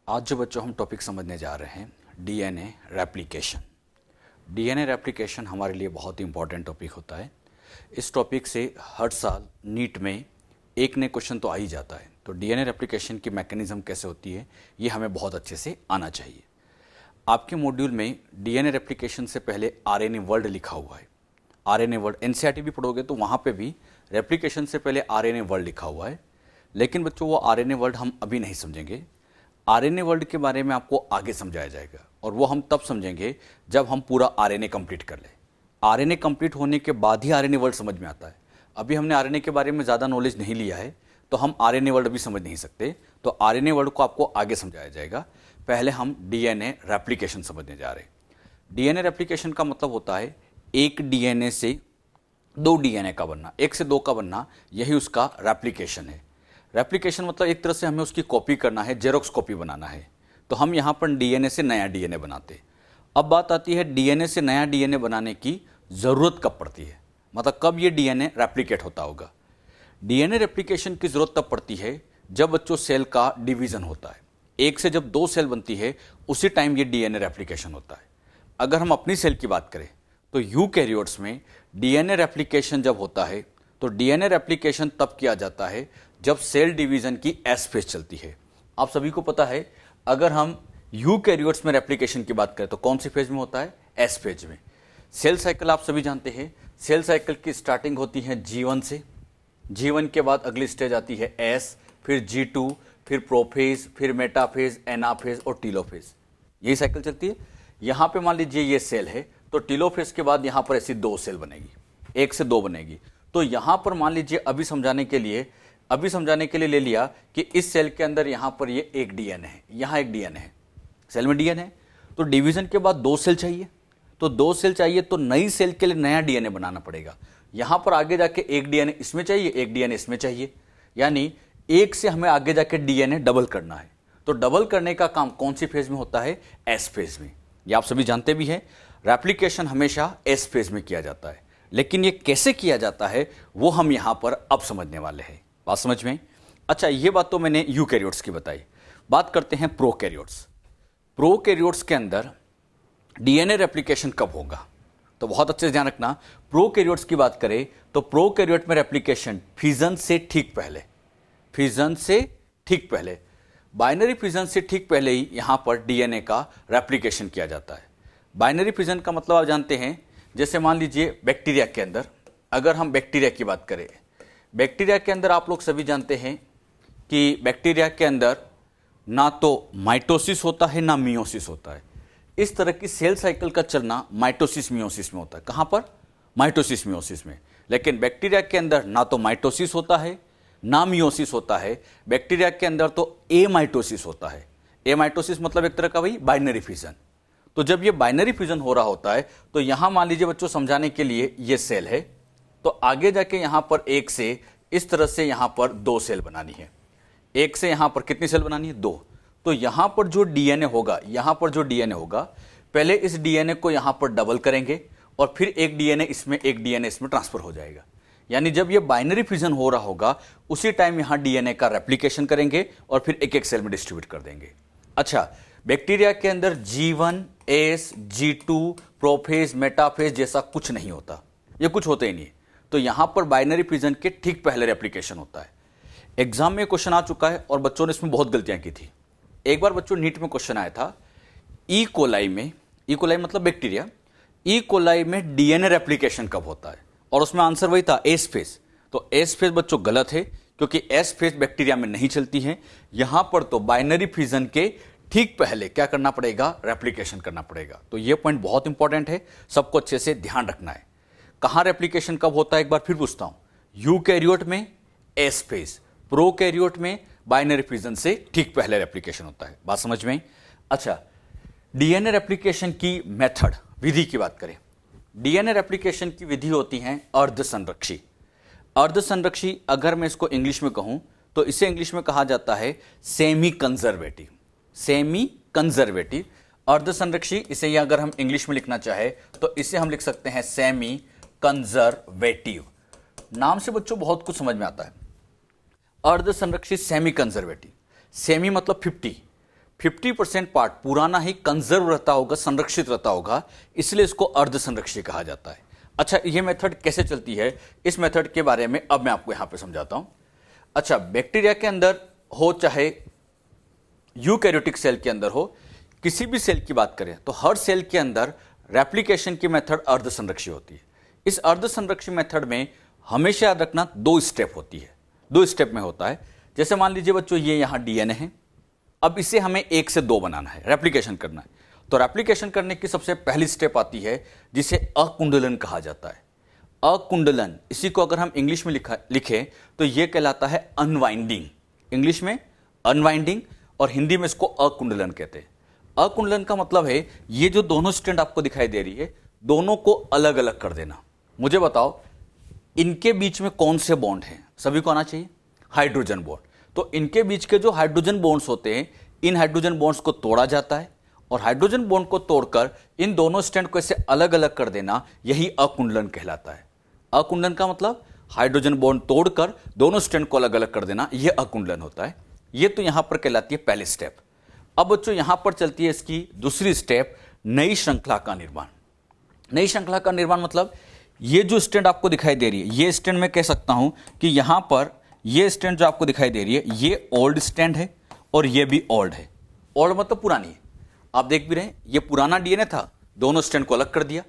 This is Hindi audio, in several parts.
आज जो बच्चों हम टॉपिक समझने जा रहे हैं डीएनए रेप्लिकेशन। डीएनए रेप्लिकेशन हमारे लिए बहुत ही इंपॉर्टेंट टॉपिक होता है। इस टॉपिक से हर साल नीट में एक नए क्वेश्चन तो आ ही जाता है। तो डीएनए रेप्लिकेशन की मैकेनिज्म कैसे होती है ये हमें बहुत अच्छे से आना चाहिए। आपके मॉड्यूल में डीएनए रेप्लिकेशन से पहले आरएनए वर्ल्ड लिखा हुआ है। आरएनए वर्ल्ड एनसीईआरटी भी पढ़ोगे तो वहाँ पे भी रेप्लिकेशन से पहले आरएनए वर्ल्ड लिखा हुआ है। लेकिन बच्चों वो आरएनए वर्ल्ड हम अभी नहीं समझेंगे। आरएनए वर्ल्ड के बारे में आपको आगे समझाया जाएगा और वो हम तब समझेंगे जब हम पूरा आरएनए कंप्लीट कर लें। आरएनए कंप्लीट होने के बाद ही आरएनए वर्ल्ड समझ में आता है। अभी हमने आरएनए के बारे में ज़्यादा नॉलेज नहीं लिया है तो हम आरएनए वर्ल्ड भी समझ नहीं सकते। तो आरएनए वर्ल्ड को आपको आगे समझाया जाएगा। पहले हम डीएनए रेप्लिकेशन समझने जा रहे हैं। डीएनए रेप्लिकेशन का मतलब होता है एक डीएनए से दो डीएनए का बनना, एक से दो का बनना, यही उसका रेप्लिकेशन है। रेप्लिकेशन मतलब एक तरह से हमें उसकी कॉपी करना है, जेरोक्स कॉपी बनाना है। तो हम यहाँ पर डीएनए से नया डीएनए बनाते। अब बात आती है डीएनए से नया डीएनए बनाने की ज़रूरत कब पड़ती है, मतलब कब ये डीएनए रेप्लिकेट होता होगा। डीएनए रेप्लिकेशन की ज़रूरत तब पड़ती है जब बच्चों सेल का डिवीज़न होता है। एक से जब दो सेल बनती है उसी टाइम ये डीएनए रेप्लिकेशन होता है। अगर हम अपनी सेल की बात करें तो यूकैरियोट्स में डीएनए रेप्लिकेशन जब होता है तो डीएनए रेप्लिकेशन तब किया जाता है जब सेल डिवीजन की एस फेज चलती है। आप सभी को पता है अगर हम यूकैरियोट्स में रेप्लिकेशन की बात करें तो कौन सी फेज में होता है, एस फेज में। सेल साइकिल आप सभी जानते हैं। सेल साइकिल की स्टार्टिंग होती है G1 से। G1 के बाद अगली स्टेज आती है S, फिर G2, फिर प्रोफेज, फिर मेटाफेज, एनाफेज और टीलोफेज। यही साइकिल चलती है। यहाँ पे मान लीजिए ये सेल है तो टीलोफेज के बाद यहाँ पर ऐसी दो सेल बनेगी, एक से दो बनेगी। तो यहाँ पर मान लीजिए अभी समझाने के लिए ले लिया कि इस सेल के अंदर यहाँ पर ये एक डीएनए है, यहाँ एक डीएनए है, सेल में डीएनए है। तो डिवीजन के बाद दो सेल चाहिए, तो दो सेल चाहिए तो नई सेल के लिए नया डीएनए बनाना पड़ेगा। यहाँ पर आगे जाके एक डीएनए इसमें चाहिए, एक डीएनए इसमें चाहिए, यानी एक से हमें आगे जाके डीएनए डबल करना है। तो डबल करने का काम कौन सी फेज में होता है, एस फेज में। ये आप सभी जानते भी हैं, रेप्लिकेशन हमेशा एस फेज में किया जाता है। लेकिन ये कैसे किया जाता है वो हम यहाँ पर अब समझने वाले हैं। बात समझ में? अच्छा, ये बात तो मैंने यूकैरियोट्स की बताई। बात करते हैं प्रोकैरियोट्स। प्रोकैरियोट्स के अंदर डीएनए रेप्लिकेशन कब होगा, तो बहुत अच्छे से ध्यान रखना। प्रोकैरियोट्स की बात करें तो प्रोकैरियोट में रेप्लिकेशन फिजन से ठीक पहले, बाइनरी फिजन से ठीक पहले ही यहां पर डीएनए का रेप्लिकेशन किया जाता है। बाइनरी फिजन का मतलब आप जानते हैं, जैसे मान लीजिए बैक्टीरिया के अंदर, अगर हम बैक्टीरिया की बात करें, बैक्टीरिया के अंदर आप लोग सभी जानते हैं कि बैक्टीरिया के अंदर ना तो माइटोसिस होता है ना मियोसिस होता है। इस तरह की सेल साइकिल का चलना माइटोसिस मियोसिस में होता है। कहां पर, माइटोसिस मियोसिस में। लेकिन बैक्टीरिया के अंदर ना तो माइटोसिस होता है ना मियोसिस होता है। बैक्टीरिया के अंदर तो एमाइटोसिस होता है। एमाइटोसिस मतलब एक तरह का वही बाइनरी फिजन। तो जब ये बाइनरी फिजन हो रहा होता है तो यहां मान लीजिए बच्चों समझाने के लिए ये सेल है, तो आगे जाके यहां पर एक से इस तरह से यहां पर दो सेल बनानी है। एक से यहां पर कितनी सेल बनानी है, दो। तो यहां पर जो डीएनए होगा, पहले इस डीएनए को यहां पर डबल करेंगे और फिर एक डीएनए इसमें ट्रांसफर हो जाएगा। यानी जब ये बाइनरी फ्यूजन हो रहा होगा उसी टाइम यहां डीएनए का रेप्लिकेशन करेंगे और फिर एक एक सेल में डिस्ट्रीब्यूट कर देंगे। अच्छा, बैक्टीरिया के अंदर G1, S, G2, prophase, metaphase जैसा कुछ नहीं होता, ये कुछ होता ही नहीं। तो यहां पर बाइनरी फ्यूजन के ठीक पहले रेप्लिकेशन होता है। एग्जाम में क्वेश्चन आ चुका है और बच्चों ने इसमें बहुत गलतियां की थी। एक बार बच्चों नीट में क्वेश्चन आया था, ई कोलाई मतलब बैक्टीरिया, ई कोलाई में डीएनए रेप्लिकेशन कब होता है, और उसमें आंसर वही था, एस फेज। तो एस फेज बच्चों गलत है, क्योंकि एस फेज बैक्टीरिया में नहीं चलती है। यहां पर तो बाइनरी फ्यूजन के ठीक पहले क्या करना पड़ेगा, रेप्लिकेशन करना पड़ेगा। तो यह पॉइंट बहुत इंपॉर्टेंट है, सबको अच्छे से ध्यान रखना है। कहां रेप्लिकेशन कब होता है, एक बार फिर पूछता हूं। यूकैरियोट में एस फेज, प्रोकैरियोट में बाइनरी फ्यूजन से ठीक पहले रेप्लिकेशन होता है। बात समझ में? अच्छा, डीएनए रेप्लिकेशन की मेथड, विधि की बात करें। डीएनए रेप्लिकेशन की विधि होती है अर्धसंरक्षी। अर्धसंरक्षी अगर मैं इसको इंग्लिश में कहूं तो इसे इंग्लिश में कहा जाता है सेमी कंजर्वेटिव। अर्धसंरक्षी, इसे अगर हम इंग्लिश में लिखना चाहे तो इसे हम लिख सकते हैं सेमी कंजर्वेटिव। नाम से बच्चों बहुत कुछ समझ में आता है। अर्धसंरक्षित सेमी कंजर्वेटिव, सेमी मतलब 50, 50% पार्ट पुराना ही कंजर्व रहता होगा, संरक्षित रहता होगा, इसलिए इसको अर्ध संरक्षी कहा जाता है। अच्छा, ये मेथड कैसे चलती है, इस मेथड के बारे में अब मैं आपको यहां पे समझाता हूं। अच्छा, बैक्टीरिया के अंदर हो चाहे यूकैरियोटिक सेल के अंदर हो, किसी भी सेल की बात करें तो हर सेल के अंदर रेप्लिकेशन की मेथड अर्ध संरक्षी होती है। इस अर्ध संरक्षी मेथड में हमेशा याद रखना 2 स्टेप होती है, 2 स्टेप में होता है। जैसे मान लीजिए बच्चों, ये यहां डीएनए है, अब इसे हमें 1 से 2 बनाना है, रेप्लिकेशन करना है। तो रेप्लिकेशन करने की सबसे पहली स्टेप आती है जिसे अकुंडलन कहा जाता है। अकुंडलन, इसी को अगर हम इंग्लिश में लिखें तो यह कहलाता है अनवाइंडिंग। इंग्लिश में अनवाइंडिंग और हिंदी में इसको अकुंडलन कहते हैं। अकुंडलन का मतलब है ये जो दोनों स्ट्रैंड आपको दिखाई दे रही है, दोनों को अलग अलग कर देना। मुझे बताओ, इनके बीच में कौन से बॉन्ड हैं? सभी को आना चाहिए, हाइड्रोजन बॉन्ड। तो इनके बीच के जो हाइड्रोजन बॉन्ड्स होते हैं, इन हाइड्रोजन बॉन्ड्स को तोड़ा जाता है और हाइड्रोजन बॉन्ड को तोड़कर इन दोनों स्ट्रैंड को ऐसे अलग अलग कर देना, यही अकुंडलन कहलाता है। अकुंडलन का मतलब हाइड्रोजन बॉन्ड तोड़कर दोनों स्ट्रैंड को अलग अलग कर देना, यह अकुंडलन होता है। यह तो यहां पर कहलाती है पहली स्टेप। अब बच्चों यहां पर चलती है इसकी दूसरी स्टेप, नई श्रृंखला का निर्माण। नई श्रृंखला का निर्माण मतलब ये जो स्ट्रैंड आपको दिखाई दे रही है, ये स्ट्रैंड मैं कह सकता हूं कि यहां पर ये स्ट्रैंड जो आपको दिखाई दे रही है, ये ओल्ड स्ट्रैंड है और ये भी ओल्ड है। ओल्ड मतलब पुरानी है। आप देख भी रहे हैं, ये पुराना डीएनए था, दोनों स्ट्रैंड को अलग कर दिया।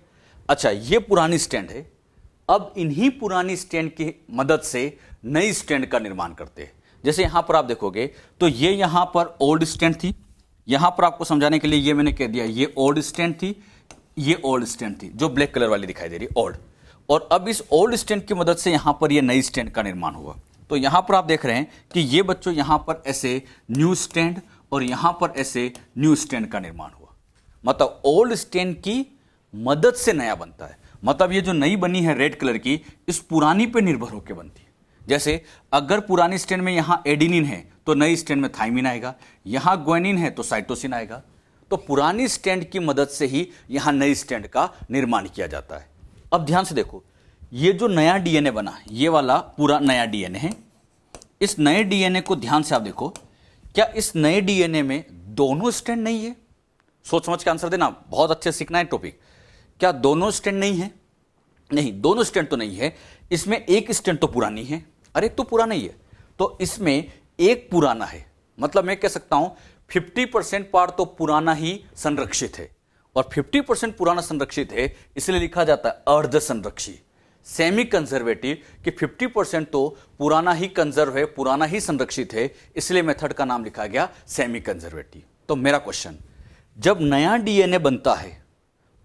अच्छा, ये पुरानी स्ट्रैंड है। अब इन्हीं पुरानी स्ट्रैंड की मदद से नई स्ट्रैंड का निर्माण करते हैं। जैसे यहां पर आप देखोगे तो ये यहां पर ओल्ड स्ट्रैंड थी, यहां पर आपको समझाने के लिए ये मैंने कह दिया, ये ओल्ड स्ट्रैंड थी, ये ओल्ड स्ट्रैंड थी, जो ब्लैक कलर वाली दिखाई दे रही है, ओल्ड। और अब इस ओल्ड स्ट्रैंड की मदद से यहां पर ये नई स्ट्रैंड का निर्माण हुआ। तो यहां पर आप देख रहे हैं कि ये बच्चों यहां पर ऐसे न्यू स्ट्रैंड और यहां पर ऐसे न्यू स्ट्रैंड का निर्माण हुआ। मतलब ओल्ड स्ट्रैंड की मदद से नया बनता है। मतलब ये जो नई बनी है रेड कलर की, इस पुरानी पे निर्भर होकर बनती है। जैसे अगर पुरानी स्ट्रैंड में यहां एडिनिन है तो नई स्ट्रैंड में थाइमिन आएगा, यहां ग्वानिन है तो साइटोसिन आएगा। तो पुरानी स्ट्रैंड की मदद से ही यहां नई स्ट्रैंड का निर्माण किया जाता है। अब ध्यान से देखो, ये जो नया डीएनए बना, ये वाला पूरा नया डीएनए है। इस नए डीएनए को ध्यान से आप देखो, क्या इस नए डीएनए में दोनों स्ट्रैंड नहीं है? सोच समझ के आंसर देना, बहुत अच्छे से सीखना है टॉपिक। क्या दोनों स्ट्रैंड नहीं है? नहीं, दोनों स्ट्रैंड तो नहीं है। इसमें एक स्ट्रैंड तो पुरानी है और एक तो पुराना ही है। तो इसमें एक पुराना है, मतलब मैं कह सकता हूं 50% पार्ट तो पुराना ही संरक्षित है और 50% पुराना संरक्षित है, इसलिए लिखा जाता है अर्ध संरक्षी, सेमी कंजर्वेटिव, कि 50% तो पुराना ही कंजर्व है, पुराना ही संरक्षित है, इसलिए मेथड का नाम लिखा गया सेमी कंजर्वेटिव। तो मेरा क्वेश्चन, जब नया डीएनए बनता है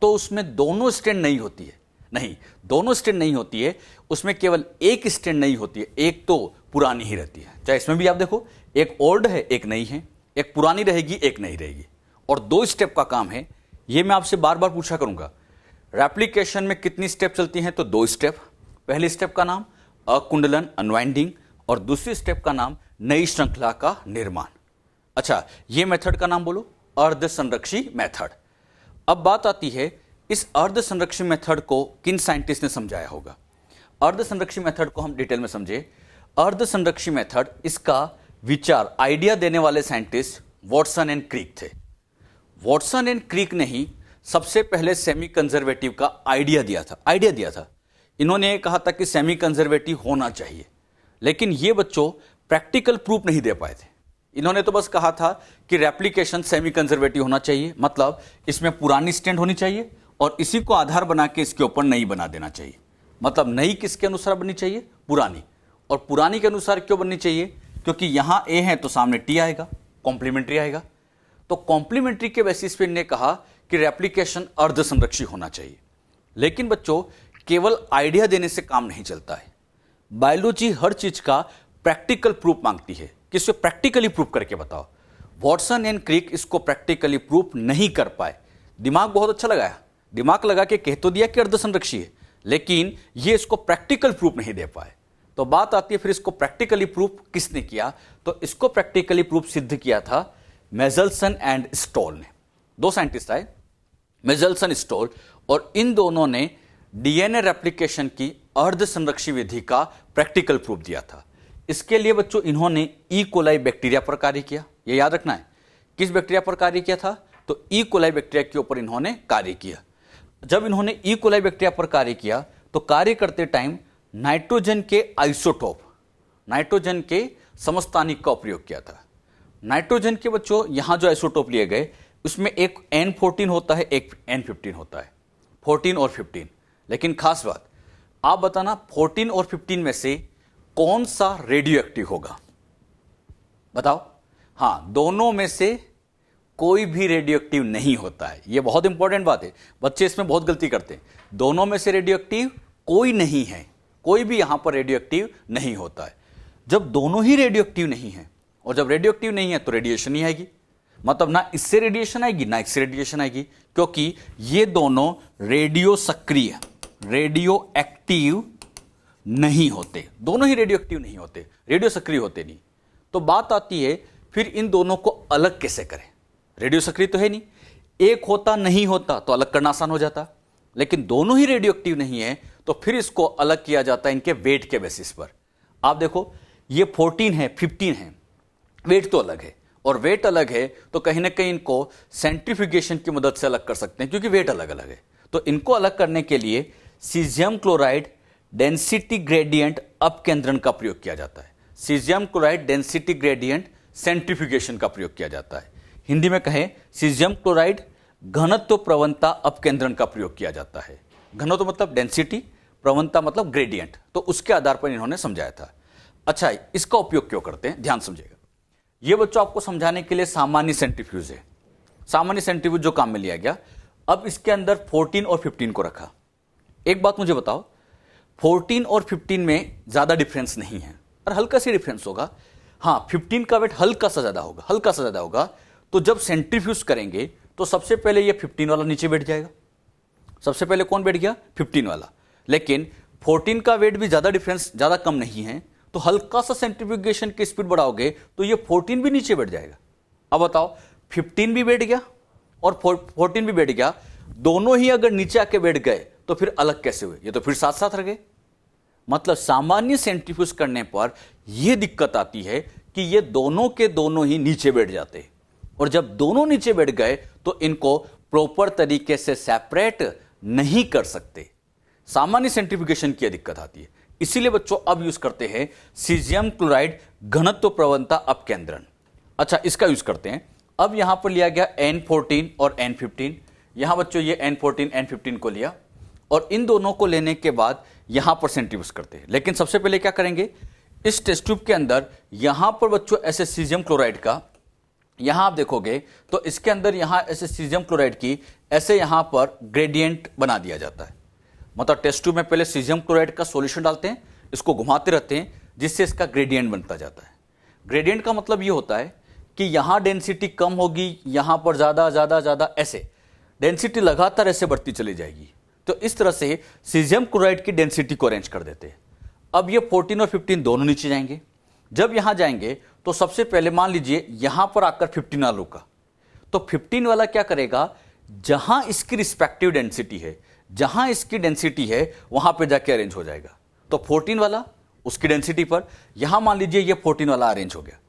तो उसमें दोनों स्ट्रैंड नहीं होती है? नहीं, दोनों स्ट्रैंड नहीं होती है, उसमें केवल एक स्ट्रैंड नहीं होती है, एक तो पुरानी ही रहती है। चाहे इसमें भी आप देखो, एक ओल्ड है एक नई है, एक पुरानी रहेगी एक नई रहेगी। और 2 स्टेप का काम है, ये मैं आपसे बार बार पूछा करूंगा। रेप्लिकेशन में कितनी स्टेप चलती हैं? तो 2 स्टेप। पहली स्टेप का नाम अकुंडलन, अनवाइंडिंग, और दूसरी स्टेप का नाम नई श्रृंखला का निर्माण। अच्छा, ये मेथड का नाम बोलो, अर्ध संरक्षी मेथड। अब बात आती है, इस अर्ध संरक्षी मेथड को किन साइंटिस्ट ने समझाया होगा? अर्ध संरक्षी मेथड को हम डिटेल में समझे। अर्ध संरक्षी मेथड, इसका विचार, आइडिया देने वाले साइंटिस्ट वॉटसन एंड क्रिक थे। वॉटसन एंड क्रिक ने ही सबसे पहले सेमी कंजर्वेटिव का आइडिया दिया था। इन्होंने कहा था कि सेमी कंजर्वेटिव होना चाहिए, लेकिन ये बच्चों प्रैक्टिकल प्रूफ नहीं दे पाए थे। इन्होंने तो बस कहा था कि रेप्लिकेशन सेमी कंजर्वेटिव होना चाहिए, मतलब इसमें पुरानी स्ट्रैंड होनी चाहिए और इसी को आधार बना के इसके ऊपर नई बना देना चाहिए। मतलब नई किसके अनुसार बननी चाहिए? पुरानी। और पुरानी के अनुसार क्यों बननी चाहिए? क्योंकि यहां ए है तो सामने टी आएगा, कॉम्प्लीमेंट्री आएगा। तो कॉम्प्लीमेंट्री के बेसिस पे इन्होंने कहा कि रेप्लिकेशन अर्ध संरक्षी होना चाहिए। लेकिन बच्चों, केवल आइडिया देने से काम नहीं चलता है। बायोलॉजी हर चीज का प्रैक्टिकल प्रूफ मांगती है कि इसको प्रैक्टिकली प्रूफ करके बताओ। वॉटसन एंड क्रिक इसको प्रैक्टिकली प्रूफ नहीं कर पाए। दिमाग बहुत अच्छा लगाया, दिमाग लगा के कह तो दिया कि अर्ध संरक्षी है, लेकिन ये इसको प्रैक्टिकल प्रूफ नहीं दे पाए। तो बात आती है फिर इसको प्रैक्टिकली प्रूफ किसने किया? तो इसको प्रैक्टिकली प्रूफ सिद्ध किया था मेजल्सन एंड स्टोल ने। 2 साइंटिस्ट आए, मेजल्सन, स्टोल, और इन दोनों ने डीएनए रेप्लिकेशन की अर्ध संरक्षी विधि का प्रैक्टिकल प्रूफ दिया था। इसके लिए बच्चों इन्होंने ई कोलाई बैक्टीरिया पर कार्य किया। यह याद रखना है किस बैक्टीरिया पर कार्य किया था? तो ई कोलाई बैक्टीरिया के ऊपर इन्होंने कार्य किया। जब इन्होंने ई कोलाई बैक्टीरिया पर कार्य किया तो कार्य करते टाइम नाइट्रोजन के आइसोटोप, नाइट्रोजन के समस्थानिक का उपयोग किया था। नाइट्रोजन के बच्चों यहां जो आइसोटोप लिए गए उसमें एक N14 होता है, एक N15 होता है, 14 और 15। लेकिन खास बात, आप बताना 14 और 15 में से कौन सा रेडियो एक्टिव होगा? बताओ। हां, दोनों में से कोई भी रेडियो एक्टिव नहीं होता है। यह बहुत इंपॉर्टेंट बात है, बच्चे इसमें बहुत गलती करते हैं। दोनों में से रेडियो एक्टिव कोई नहीं है, कोई भी यहां पर रेडियो एक्टिव नहीं होता है। जब दोनों ही रेडियो एक्टिव नहीं है और जब रेडियो एक्टिव नहीं है तो रेडिएशन नहीं आएगी, मतलब ना इससे रेडिएशन आएगी ना इससे रेडिएशन आएगी, क्योंकि ये दोनों रेडियो सक्रिय, रेडियो एक्टिव नहीं होते। दोनों ही रेडियो एक्टिव नहीं होते, रेडियो सक्रिय होते नहीं। तो बात आती है फिर इन दोनों को अलग कैसे करें? रेडियो सक्रिय तो है नहीं, एक होता नहीं होता तो अलग करना आसान हो जाता, लेकिन दोनों ही रेडियो एक्टिव नहीं है तो फिर इसको अलग किया जाता है इनके वेट के बेसिस पर। आप देखो ये 14 है, 15 है, वेट तो अलग है, और वेट अलग है तो कहीं ना कहीं इनको सेंट्रीफ्यूगेशन की मदद से अलग कर सकते हैं, क्योंकि वेट अलग अलग है। तो इनको अलग करने के लिए सीजियम क्लोराइड डेंसिटी ग्रेडियंट अपकेंद्रण का प्रयोग किया जाता है। Caesium chloride density gradient centrifugation का प्रयोग किया जाता है। हिंदी में कहें सीजियम क्लोराइड घनत्व प्रवणता अपकेंद्रण का प्रयोग किया जाता है। घनत्व मतलब डेंसिटी, प्रवणता मतलब ग्रेडियंट, तो उसके आधार पर इन्होंने समझाया था। अच्छा, इसका उपयोग क्यों करते हैं? ध्यान समझिएगा। यह बच्चों आपको समझाने के लिए सामान्य सेंट्रीफ्यूज है। सामान्य सेंट्रीफ्यूज जो काम में लिया गया, अब इसके अंदर 14 और 15 को रखा। एक बात मुझे बताओ, 14 और 15 में ज्यादा डिफरेंस नहीं है, और हल्का सी डिफरेंस होगा। हाँ, 15 का वेट हल्का सा ज्यादा होगा, हल्का सा ज्यादा होगा। तो जब सेंट्रीफ्यूज करेंगे तो सबसे पहले ये 15 वाला नीचे बैठ जाएगा। सबसे पहले कौन बैठ गया? 15 वाला। लेकिन 14 का वेट भी ज्यादा डिफरेंस, ज्यादा कम नहीं है, तो हल्का सा सेंट्रीफ्यूगेशन की स्पीड बढ़ाओगे तो ये 14 भी नीचे बैठ जाएगा। अब बताओ, 15 भी बैठ गया और 14 भी बैठ गया, दोनों ही अगर नीचे आके बैठ गए तो फिर अलग कैसे हुए? ये तो फिर साथ साथ रह गए। मतलब सामान्य सेंट्रीफ्यूज करने पर यह दिक्कत आती है कि ये दोनों के दोनों ही नीचे बैठ जाते, और जब दोनों नीचे बैठ गए तो इनको प्रॉपर तरीके से सेपरेट नहीं कर सकते। सामान्य सेंट्रीफ्यूगेशन की दिक्कत आती है। इसीलिए बच्चों अब यूज करते हैं सीजियम क्लोराइड घनत्व प्रवणता अपकेंद्रण। अच्छा, इसका यूज करते हैं। अब यहां पर लिया गया N14 और N15। यहां बच्चों ये N14 N15 को लिया, और इन दोनों को लेने के बाद यहां पर सेंट्रीफ्यूज करते हैं। लेकिन सबसे पहले क्या करेंगे, इस टेस्ट ट्यूब के अंदर यहां पर बच्चों ऐसे सीजियम क्लोराइड का, यहां आप देखोगे तो इसके अंदर यहां ऐसे सीजियम क्लोराइड की ऐसे यहां पर ग्रेडियंट बना दिया जाता है। मतलब टेस्ट ट्यूब में पहले सीजियम क्लोराइड का सॉल्यूशन डालते हैं, इसको घुमाते रहते हैं, जिससे इसका ग्रेडियंट बनता जाता है। ग्रेडियंट का मतलब यह होता है कि यहां डेंसिटी कम होगी, यहां पर ज्यादा ज्यादा ज्यादा, ऐसे डेंसिटी लगातार ऐसे बढ़ती चली जाएगी। तो इस तरह से सीजियम क्लोराइड की डेंसिटी को अरेंज कर देते हैं। अब ये 14 और 15 दोनों नीचे जाएंगे। जब यहां जाएंगे तो सबसे पहले मान लीजिए यहां पर आकर 15 वाला रुका, तो 15 वाला क्या करेगा, जहां इसकी रिस्पेक्टिव डेंसिटी है, जहां इसकी डेंसिटी है वहां पे जाके अरेंज हो जाएगा। तो 14 वाला उसकी डेंसिटी पर, यहां मान लीजिए ये 14 वाला अरेंज हो गया,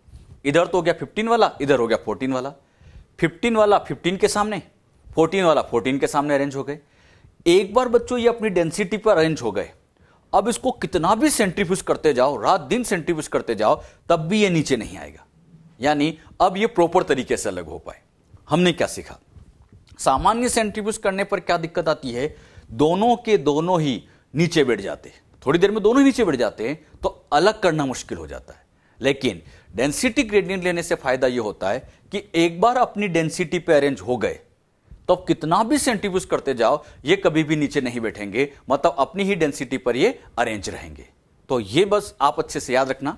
इधर तो हो गया 15 वाला, इधर हो गया 14 वाला। 15 वाला 15 के सामने, 14 वाला 14 के सामने अरेंज हो गए। एक बार बच्चों ये अपनी डेंसिटी पर अरेंज हो गए, अब इसको कितना भी सेंट्रीफ्यूज करते जाओ, रात दिन सेंट्रीफ्यूज करते जाओ, तब भी ये नीचे नहीं आएगा। यानी अब ये प्रॉपर तरीके से अलग हो पाए। हमने क्या सीखा, सामान्य सेंट्रीफ्यूज करने पर क्या दिक्कत आती है, दोनों के दोनों ही नीचे बैठ जाते हैं, थोड़ी देर में दोनों ही नीचे बैठ जाते हैं, तो अलग करना मुश्किल हो जाता है। लेकिन डेंसिटी ग्रेडियंट लेने से फायदा यह होता है कि एक बार अपनी डेंसिटी पे अरेंज हो गए तो कितना भी सेंट्रीफ्यूज करते जाओ, ये कभी भी नीचे नहीं बैठेंगे, मतलब अपनी ही डेंसिटी पर ये अरेंज रहेंगे। तो ये बस आप अच्छे से याद रखना।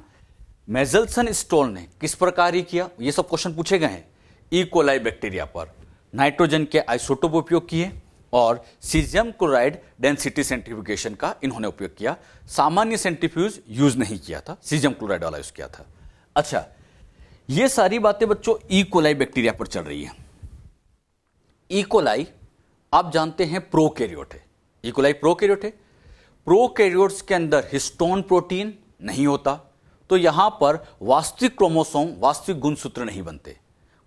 मेजल्सन स्टोल ने किस प्रकार ही किया, ये सब क्वेश्चन पूछे गए हैं। ई कोलाई बैक्टीरिया पर नाइट्रोजन के आइसोटोप उपयोग किए और सीजियम क्लोराइड डेंसिटी सेंट्रीफ्यूगेशन का इन्होंने उपयोग किया। सामान्य सेंट्रीफ्यूज यूज नहीं किया था, सीजियम क्लोराइड वाला यूज किया था। अच्छा, ये सारी बातें बच्चों ई कोलाई बैक्टीरिया पर चल रही है। ई कोलाई आप जानते हैं प्रोकैरियोट है। ई कोलाई प्रोकैरियोट है। प्रोकैरियोट्स के अंदर हिस्टोन प्रोटीन नहीं होता, तो यहां पर वास्तविक क्रोमोसोम, वास्तविक गुणसूत्र नहीं बनते।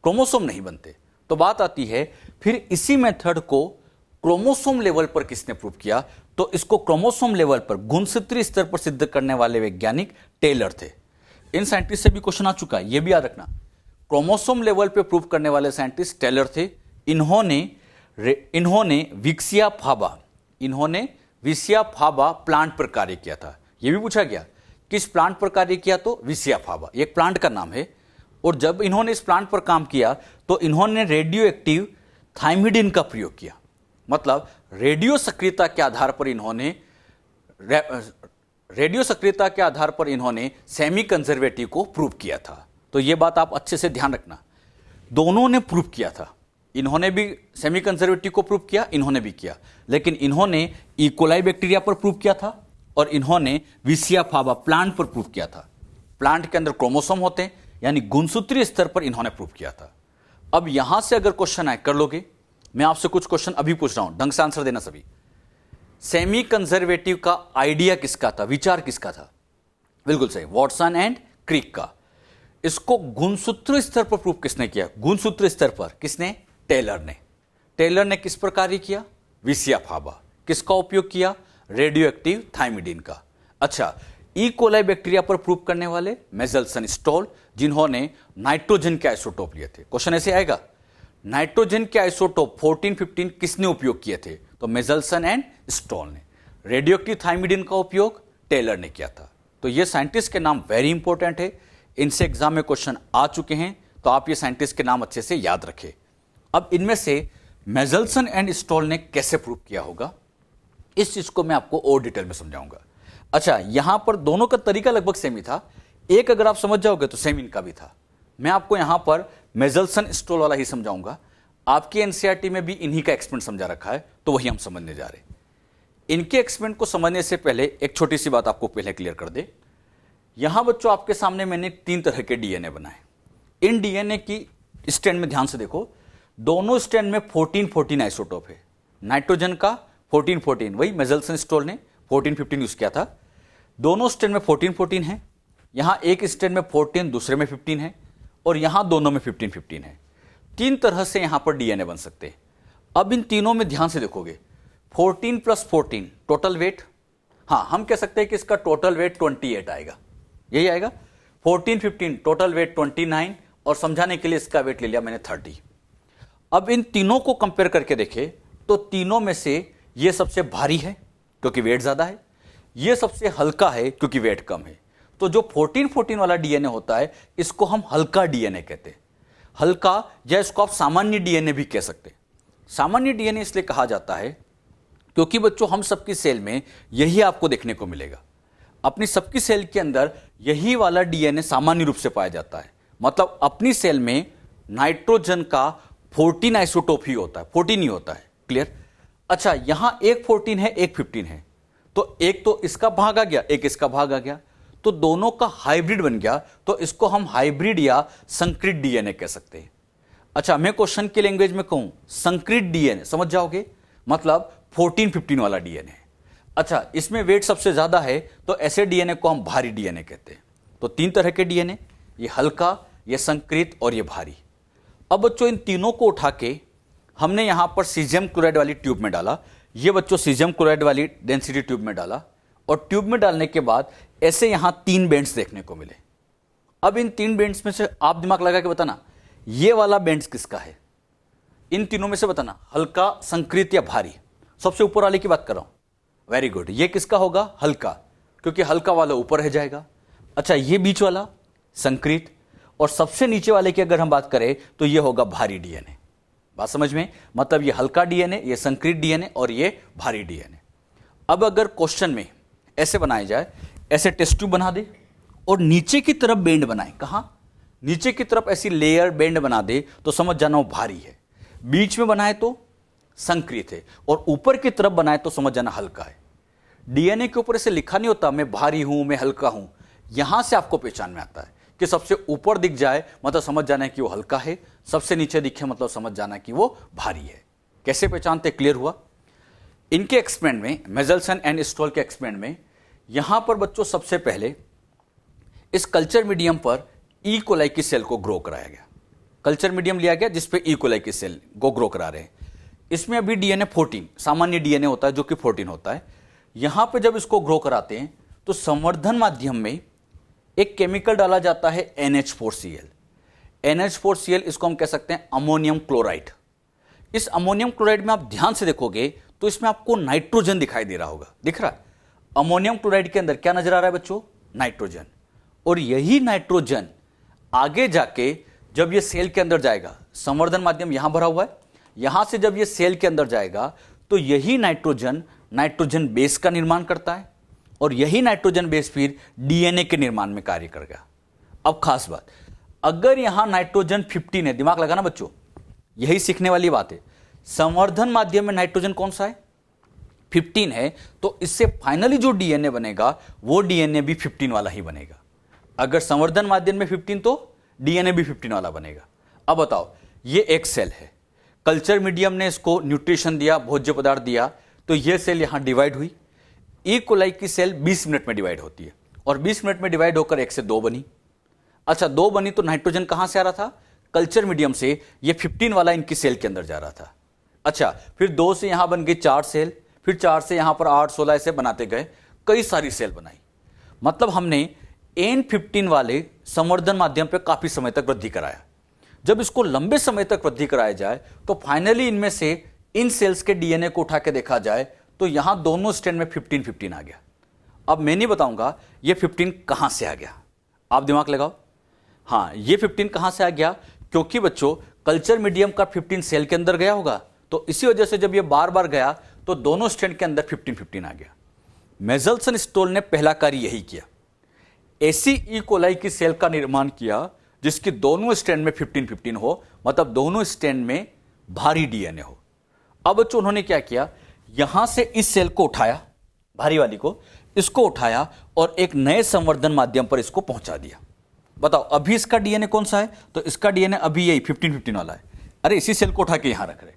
क्रोमोसोम नहीं बनते। तो बात आती है फिर इसी मेथड को क्रोमोसोम लेवल पर किसने प्रूव किया? तो इसको क्रोमोसोम लेवल पर गुणसूत्रीय स्तर पर सिद्ध करने वाले वैज्ञानिक टेलर थे। इन साइंटिस्ट से भी क्वेश्चन आ चुका है, यह भी याद रखना। क्रोमोसोम लेवल पे प्रूव करने वाले साइंटिस्ट टेलर थे। इन्होंने विसिया फाबा प्लांट पर कार्य किया था। यह भी पूछा गया किस प्लांट पर कार्य किया? तो विसिया फाबा एक प्लांट का नाम है। और जब इन्होंने इस प्लांट पर काम किया तो इन्होंने रेडियो एक्टिव थाइमिडिन का प्रयोग किया। मतलब रेडियो सक्रियता के आधार पर इन्होंने सेमी कंजर्वेटिव को प्रूव किया था। तो यह बात आप अच्छे से ध्यान रखना, दोनों ने प्रूव किया था। इन्होंने भी सेमी कंजर्वेटिव को प्रूव किया, इन्होंने भी किया, लेकिन इन्होंने इकोलाई बैक्टीरिया पर प्रूव किया था और इन्होंने विसिया फाबा प्लांट पर प्रूव किया था। प्लांट के अंदर क्रोमोसोम होते हैं, यानी गुणसूत्रीय स्तर पर इन्होंने प्रूव किया था। अब यहां से अगर क्वेश्चन आए, कर लोगे? मैं आपसे कुछ क्वेश्चन अभी पूछ रहा हूं, ढंग से आंसर देना सभी। सेमी कंजर्वेटिव का आइडिया किसका था, विचार किसका था? बिल्कुल सही, वॉटसन एंड क्रिक का। इसको गुणसूत्र स्तर पर प्रूव किसने किया? गुणसूत्र स्तर पर किसने? टेलर ने। टेलर ने किस पर कार्य किया? विसिया फाबा। किसका उपयोग किया? रेडियो एक्टिव थाइमिडिन का। अच्छा, ई कोलाई बैक्टीरिया पर प्रूव करने वाले मेजल्सन स्टॉल, जिन्होंने नाइट्रोजन के आइसोटोप लिए थे। क्वेश्चन ऐसे आएगा, नाइट्रोजन के आइसोटोप 14, 15 किसने उपयोग किए थे? तो मेजल्सन एंड स्टॉल ने। रेडियो एक्टिव थाइमिडिन का उपयोग टेलर ने किया था। तो ये साइंटिस्ट के नाम वेरी इंपॉर्टेंट है, इनसे एग्जाम में क्वेश्चन आ चुके हैं, तो आप ये साइंटिस्ट के नाम अच्छे से याद रखें। अब इनमें से मेजल्सन एंड स्टॉल ने कैसे प्रूव किया होगा, इस चीज को मैं आपको और डिटेल में समझाऊंगा। अच्छा, यहां पर दोनों का तरीका लगभग सेम ही था। एक अगर आप समझ जाओगे तो सेम इनका भी था। मैं आपको यहां पर मेजल्सन स्टॉल वाला ही समझाऊंगा। आपके एनसीईआरटी में भी इन्हीं का एक्सपेरिमेंट समझा रखा है, तो वही हम समझने जा रहे हैं। इनके एक्सपेरिमेंट को समझने से पहले एक छोटी सी बात आपको पहले क्लियर कर दे। यहां बच्चों आपके सामने मैंने 3 तरह के डीएनए बनाए। इन डीएनए की स्ट्रैंड में ध्यान से देखो, दोनों स्ट्रैंड में 14-14 आइसोटोप है। नाइट्रोजन का 14-14, वही मेजल्सन स्टॉल ने 14-15 यूज किया था। दोनों स्ट्रैंड में 14-14 है। यहां एक स्ट्रैंड में 14, दूसरे में 15 है, और यहां दोनों में 15-15 है। 3 तरह से यहां पर डीएनए बन सकते हैं। अब इन तीनों में ध्यान से देखोगे, 14 + 14 टोटल वेट, हाँ हम कह सकते हैं कि इसका टोटल वेट 28 आएगा, यही आएगा। 14-15 टोटल वेट 29, और समझाने के लिए इसका वेट ले लिया मैंने 30। अब इन तीनों को कंपेयर करके देखें तो तीनों में से यह सबसे भारी है क्योंकि वेट ज्यादा है, यह सबसे हल्का है क्योंकि वेट कम है। तो जो 14-14 वाला डीएनए होता है, इसको हम हल्का डीएनए कहते हैं। हल्का, या इसको आप सामान्य डीएनए भी कह सकते हैं। सामान्य डीएनए इसलिए कहा जाता है क्योंकि बच्चों हम सबकी सेल में यही आपको देखने को मिलेगा। अपनी सबकी सेल के अंदर यही वाला डीएनए सामान्य रूप से पाया जाता है। मतलब अपनी सेल में नाइट्रोजन का 14 आइसोटोप ही होता है, 14 ही होता है। क्लियर? अच्छा, यहां एक 14 है, एक 15 है, तो एक तो इसका भाग आ गया, एक इसका भाग आ गया, तो दोनों का हाइब्रिड बन गया। तो इसको हम हाइब्रिड या संकरित डीएनए कह सकते हैं। अच्छा, मैं क्वेश्चन की लैंग्वेज में कहूं संकरित डीएनए, समझ जाओगे, मतलब 14-15 वाला डीएनए। अच्छा, इसमें वेट सबसे ज्यादा है, तो ऐसे डीएनए को हम भारी डीएनए कहते हैं। तो 3 तरह के डीएनए, ये हल्का, ये संकरित और ये भारी। अब बच्चों इन तीनों को उठा के हमने यहां पर सीजियम क्लोराइड वाली ट्यूब में डाला। ये बच्चों सीजियम क्लोराइड वाली डेंसिटी ट्यूब में डाला, और ट्यूब में डालने के बाद ऐसे यहां 3 बेंड्स देखने को मिले। अब इन 3 बेंड्स में से आप दिमाग लगा के बताना, ये वाला बेंड्स किसका है? इन तीनों में से बताना, हल्का, संकरित या भारी। सबसे ऊपर वाले की बात कर रहा हूं। वेरी गुड, ये किसका होगा? हल्का, क्योंकि हल्का वाला ऊपर रह जाएगा। अच्छा, ये बीच वाला संकरित, और सबसे नीचे वाले की अगर हम बात करें तो ये होगा भारी डीएनए। बात समझ में? मतलब ये हल्का डीएनए, ये संकरित डीएनए और ये भारी डीएनए। अब अगर क्वेश्चन में ऐसे बनाया जाए, ऐसे टेस्ट ट्यूब बना दे और नीचे की तरफ बेंड बनाए, कहां? नीचे की तरफ ऐसी लेयर बेंड बना दे तो समझ जाना वो भारी है। बीच में बनाए तो संकरित है, और ऊपर की तरफ बनाए तो समझ जाना हल्का है। डीएनए के ऊपर ऐसे लिखा नहीं होता मैं भारी हूं, मैं हल्का हूं। यहां से आपको पहचान में आता है कि सबसे ऊपर दिख जाए मतलब समझ जाना है कि वो हल्का है, सबसे नीचे दिखे मतलब समझ जाना कि वो भारी है। कैसे पहचानते? क्लियर हुआ? इनके एक्सपेरिमेंट में, मेजल्सन एंड स्टॉल के एक्सपेरिमेंट में, यहां पर बच्चों सबसे पहले इस कल्चर मीडियम पर ई कोलाई की सेल को ग्रो कराया गया। कल्चर मीडियम लिया गया जिसपे ई कोलाई की सेल ग्रो करा रहे हैं। इसमें अभी डीएनए 14 सामान्य डीएनए होता है जो कि 14 होता है। यहां पे जब इसको ग्रो कराते हैं तो संवर्धन माध्यम में एक केमिकल डाला जाता है NH4Cl। NH4Cl इसको हम कह सकते हैं अमोनियम क्लोराइड। इस अमोनियम क्लोराइड में आप ध्यान से देखोगे तो इसमें आपको नाइट्रोजन दिखाई दे रहा होगा, दिख रहा है? अमोनियम क्लोराइड के अंदर क्या नजर आ रहा है बच्चों? नाइट्रोजन। और यही नाइट्रोजन आगे जाके जब ये सेल के अंदर जाएगा, संवर्धन माध्यम यहां भरा हुआ है, यहां से जब ये सेल के अंदर जाएगा तो यही नाइट्रोजन नाइट्रोजन बेस का निर्माण करता है और यही नाइट्रोजन बेस फिर डीएनए के निर्माण में कार्य करेगा। अब खास बात, अगर यहां नाइट्रोजन 15 है, दिमाग लगाना बच्चों, यही सीखने वाली बात है। संवर्धन माध्यम में नाइट्रोजन कौन सा है? 15 है, तो इससे फाइनली जो डीएनए बनेगा वो डीएनए भी 15 वाला ही बनेगा। अगर संवर्धन माध्यम में 15 तो डीएनए भी 15 वाला बनेगा। अब बताओ, ये एक सेल है, कल्चर मीडियम ने इसको न्यूट्रिशन दिया, भोज्य पदार्थ दिया, तो ये सेल यहां डिवाइड हुई। ई कोलाई की सेल 20 मिनट में डिवाइड होती है और 20 मिनट में डिवाइड होकर 1 से 2 बनी। अच्छा, 2 बनी तो नाइट्रोजन कहां से आ रहा था? कल्चर मीडियम से। ये 15 वाला इनकी सेल के अंदर जा रहा था। अच्छा, फिर 2 से यहां बन गई 4 सेल, फिर 4 से यहां पर 8, 16 ऐसे बनाते गए, कई सारी सेल बनाई। मतलब हमने N15 वाले संवर्धन माध्यम पर काफी समय तक वृद्धि कराया। जब इसको लंबे समय तक वृद्धि कराया जाए तो फाइनली इनमें से इन सेल्स के डीएनए को उठा के देखा जाए तो यहां दोनों स्ट्रैंड में 15-15 आ गया। अब मैं नहीं बताऊंगा ये 15 कहां से आ गया, आप दिमाग लगाओ। हां, ये 15 कहां से आ गया? क्योंकि बच्चों कल्चर मीडियम का 15 सेल के अंदर गया होगा, तो इसी वजह से जब ये बार बार गया तो दोनों स्ट्रैंड के अंदर 15-15 आ गया। मेजल्सन स्टोल ने पहला कार्य यही किया, ऐसी ई कोलाई की सेल का निर्माण किया जिसकी दोनों स्ट्रैंड में 15-15 हो, मतलब दोनों स्ट्रैंड में भारी डीएनए हो। अब बच्चों उन्होंने क्या किया, यहां से इस सेल को उठाया, भारी वाली को, इसको उठाया और एक नए संवर्धन माध्यम पर इसको पहुंचा दिया। बताओ अभी इसका डीएनए कौन सा है? तो इसका डीएनए अभी यही 15-15 वाला है। अरे इसी सेल को उठा के यहां रख रहे।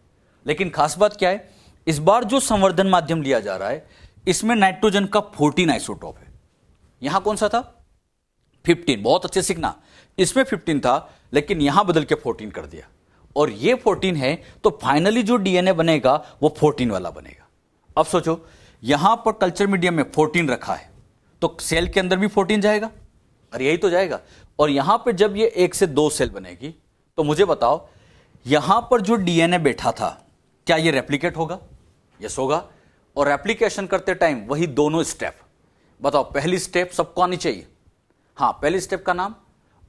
लेकिन खास बात क्या है, इस बार जो संवर्धन माध्यम लिया जा रहा है इसमें नाइट्रोजन का 14 आइसोटोप है। यहां कौन सा था? 15। बहुत अच्छे सीखना, इसमें 15 था लेकिन यहां बदल के 14 कर दिया और ये 14 है, तो फाइनली जो डीएनए बनेगा वो 14 वाला बनेगा। अब सोचो, यहां पर कल्चर मीडियम में 14 रखा है तो सेल के अंदर भी 14 जाएगा, अरे यही तो जाएगा। और यहां पर जब ये 1 से 2 सेल बनेगी तो मुझे बताओ यहां पर जो डीएनए बैठा था क्या ये रेप्लिकेट होगा? यस होगा। और रेप्लिकेशन करते टाइम वही दोनों स्टेप, बताओ पहली स्टेप सबको आनी चाहिए। हां, पहली स्टेप का नाम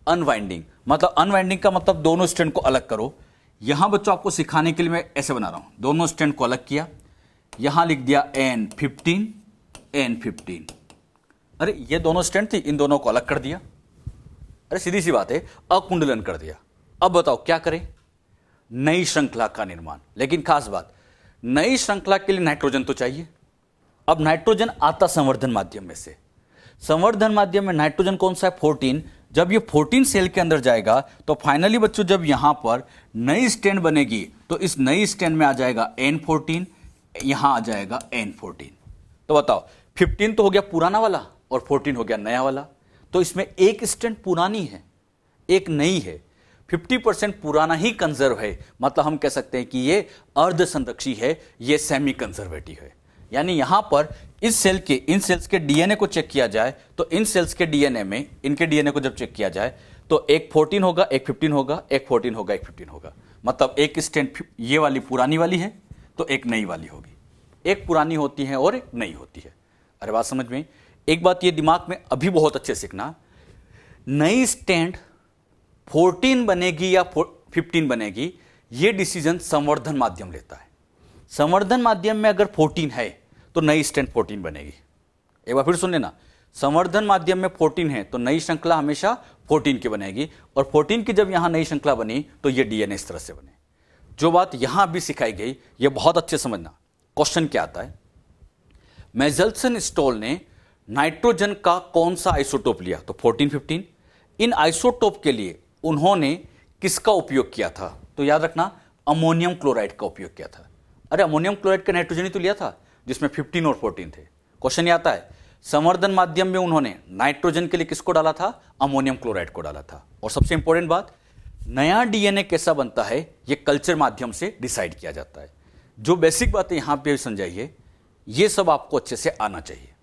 अनवाइंडिंग। मतलब अनवाइंडिंग का मतलब दोनों स्ट्रैंड को अलग करो। यहां बच्चों आपको सिखाने के लिए मैं ऐसे बना रहा हूं, दोनों स्ट्रैंड को अलग किया, यहां लिख दिया N15 N15। अरे ये दोनों स्ट्रैंड थी, इन दोनों को अलग कर दिया। अरे सीधी सी बात है, अकुंडलन कर दिया। अब बताओ क्या करें? नई श्रृंखला का निर्माण। लेकिन खास बात, नई श्रृंखला के लिए नाइट्रोजन तो चाहिए। अब नाइट्रोजन आता संवर्धन माध्यम में से। संवर्धन माध्यम में नाइट्रोजन कौन सा है? 14। जब ये 14 सेल के अंदर जाएगा तो फाइनली बच्चों जब यहां पर नई स्ट्रैंड बनेगी तो इस नई स्ट्रैंड में आ जाएगा N14, यहां आ जाएगा N14। तो बताओ 15 तो हो गया पुराना वाला और 14 हो गया नया वाला। तो इसमें एक स्ट्रैंड पुरानी है, एक नई है। 50% पुराना ही कंजर्व है, मतलब हम कह सकते हैं कि ये अर्ध संरक्षी है, ये सेमी कंजर्वेटिव है। यानी यहां पर इस सेल के, इन सेल्स के डीएनए को चेक किया जाए तो इन सेल्स के डीएनए में, इनके डीएनए को जब चेक किया जाए तो एक 14 होगा, एक 15 होगा, एक 14 होगा, एक 15 होगा। मतलब एक स्ट्रैंड ये वाली पुरानी वाली है तो एक नई वाली होगी। एक पुरानी होती है और एक नई होती है। अरे बात समझ में? एक बात ये दिमाग में अभी बहुत अच्छे सीखना, नई स्ट्रैंड 14 बनेगी या 15 बनेगी, ये डिसीजन संवर्धन माध्यम लेता है। संवर्धन माध्यम में अगर 14 है तो नई स्ट्रैंड 14 बनेगी। एक बार फिर सुन लेना, संवर्धन माध्यम में 14 है तो नई श्रृंखला हमेशा 14 की बनेगी और 14 की जब यहां नई श्रृंखला बनी तो ये डीएनए इस तरह से बने। जो बात यहां भी सिखाई गई ये बहुत अच्छे समझना। क्वेश्चन क्या आता है, मेजल्सन स्टोल ने नाइट्रोजन का कौन सा आइसोटोप लिया? तो 14, 15। इन आइसोटोप के लिए उन्होंने किसका उपयोग किया था? तो याद रखना, अमोनियम क्लोराइड का उपयोग किया था। अरे अमोनियम क्लोराइड का नाइट्रोजन ही तो लिया था जिसमें 15 और 14 थे। क्वेश्चन ये आता है, संवर्धन माध्यम में उन्होंने नाइट्रोजन के लिए किसको डाला था? अमोनियम क्लोराइड को डाला था। और सबसे इंपॉर्टेंट बात, नया डीएनए कैसा बनता है ये कल्चर माध्यम से डिसाइड किया जाता है। जो बेसिक बातें यहां पे समझाइए, ये सब आपको अच्छे से आना चाहिए।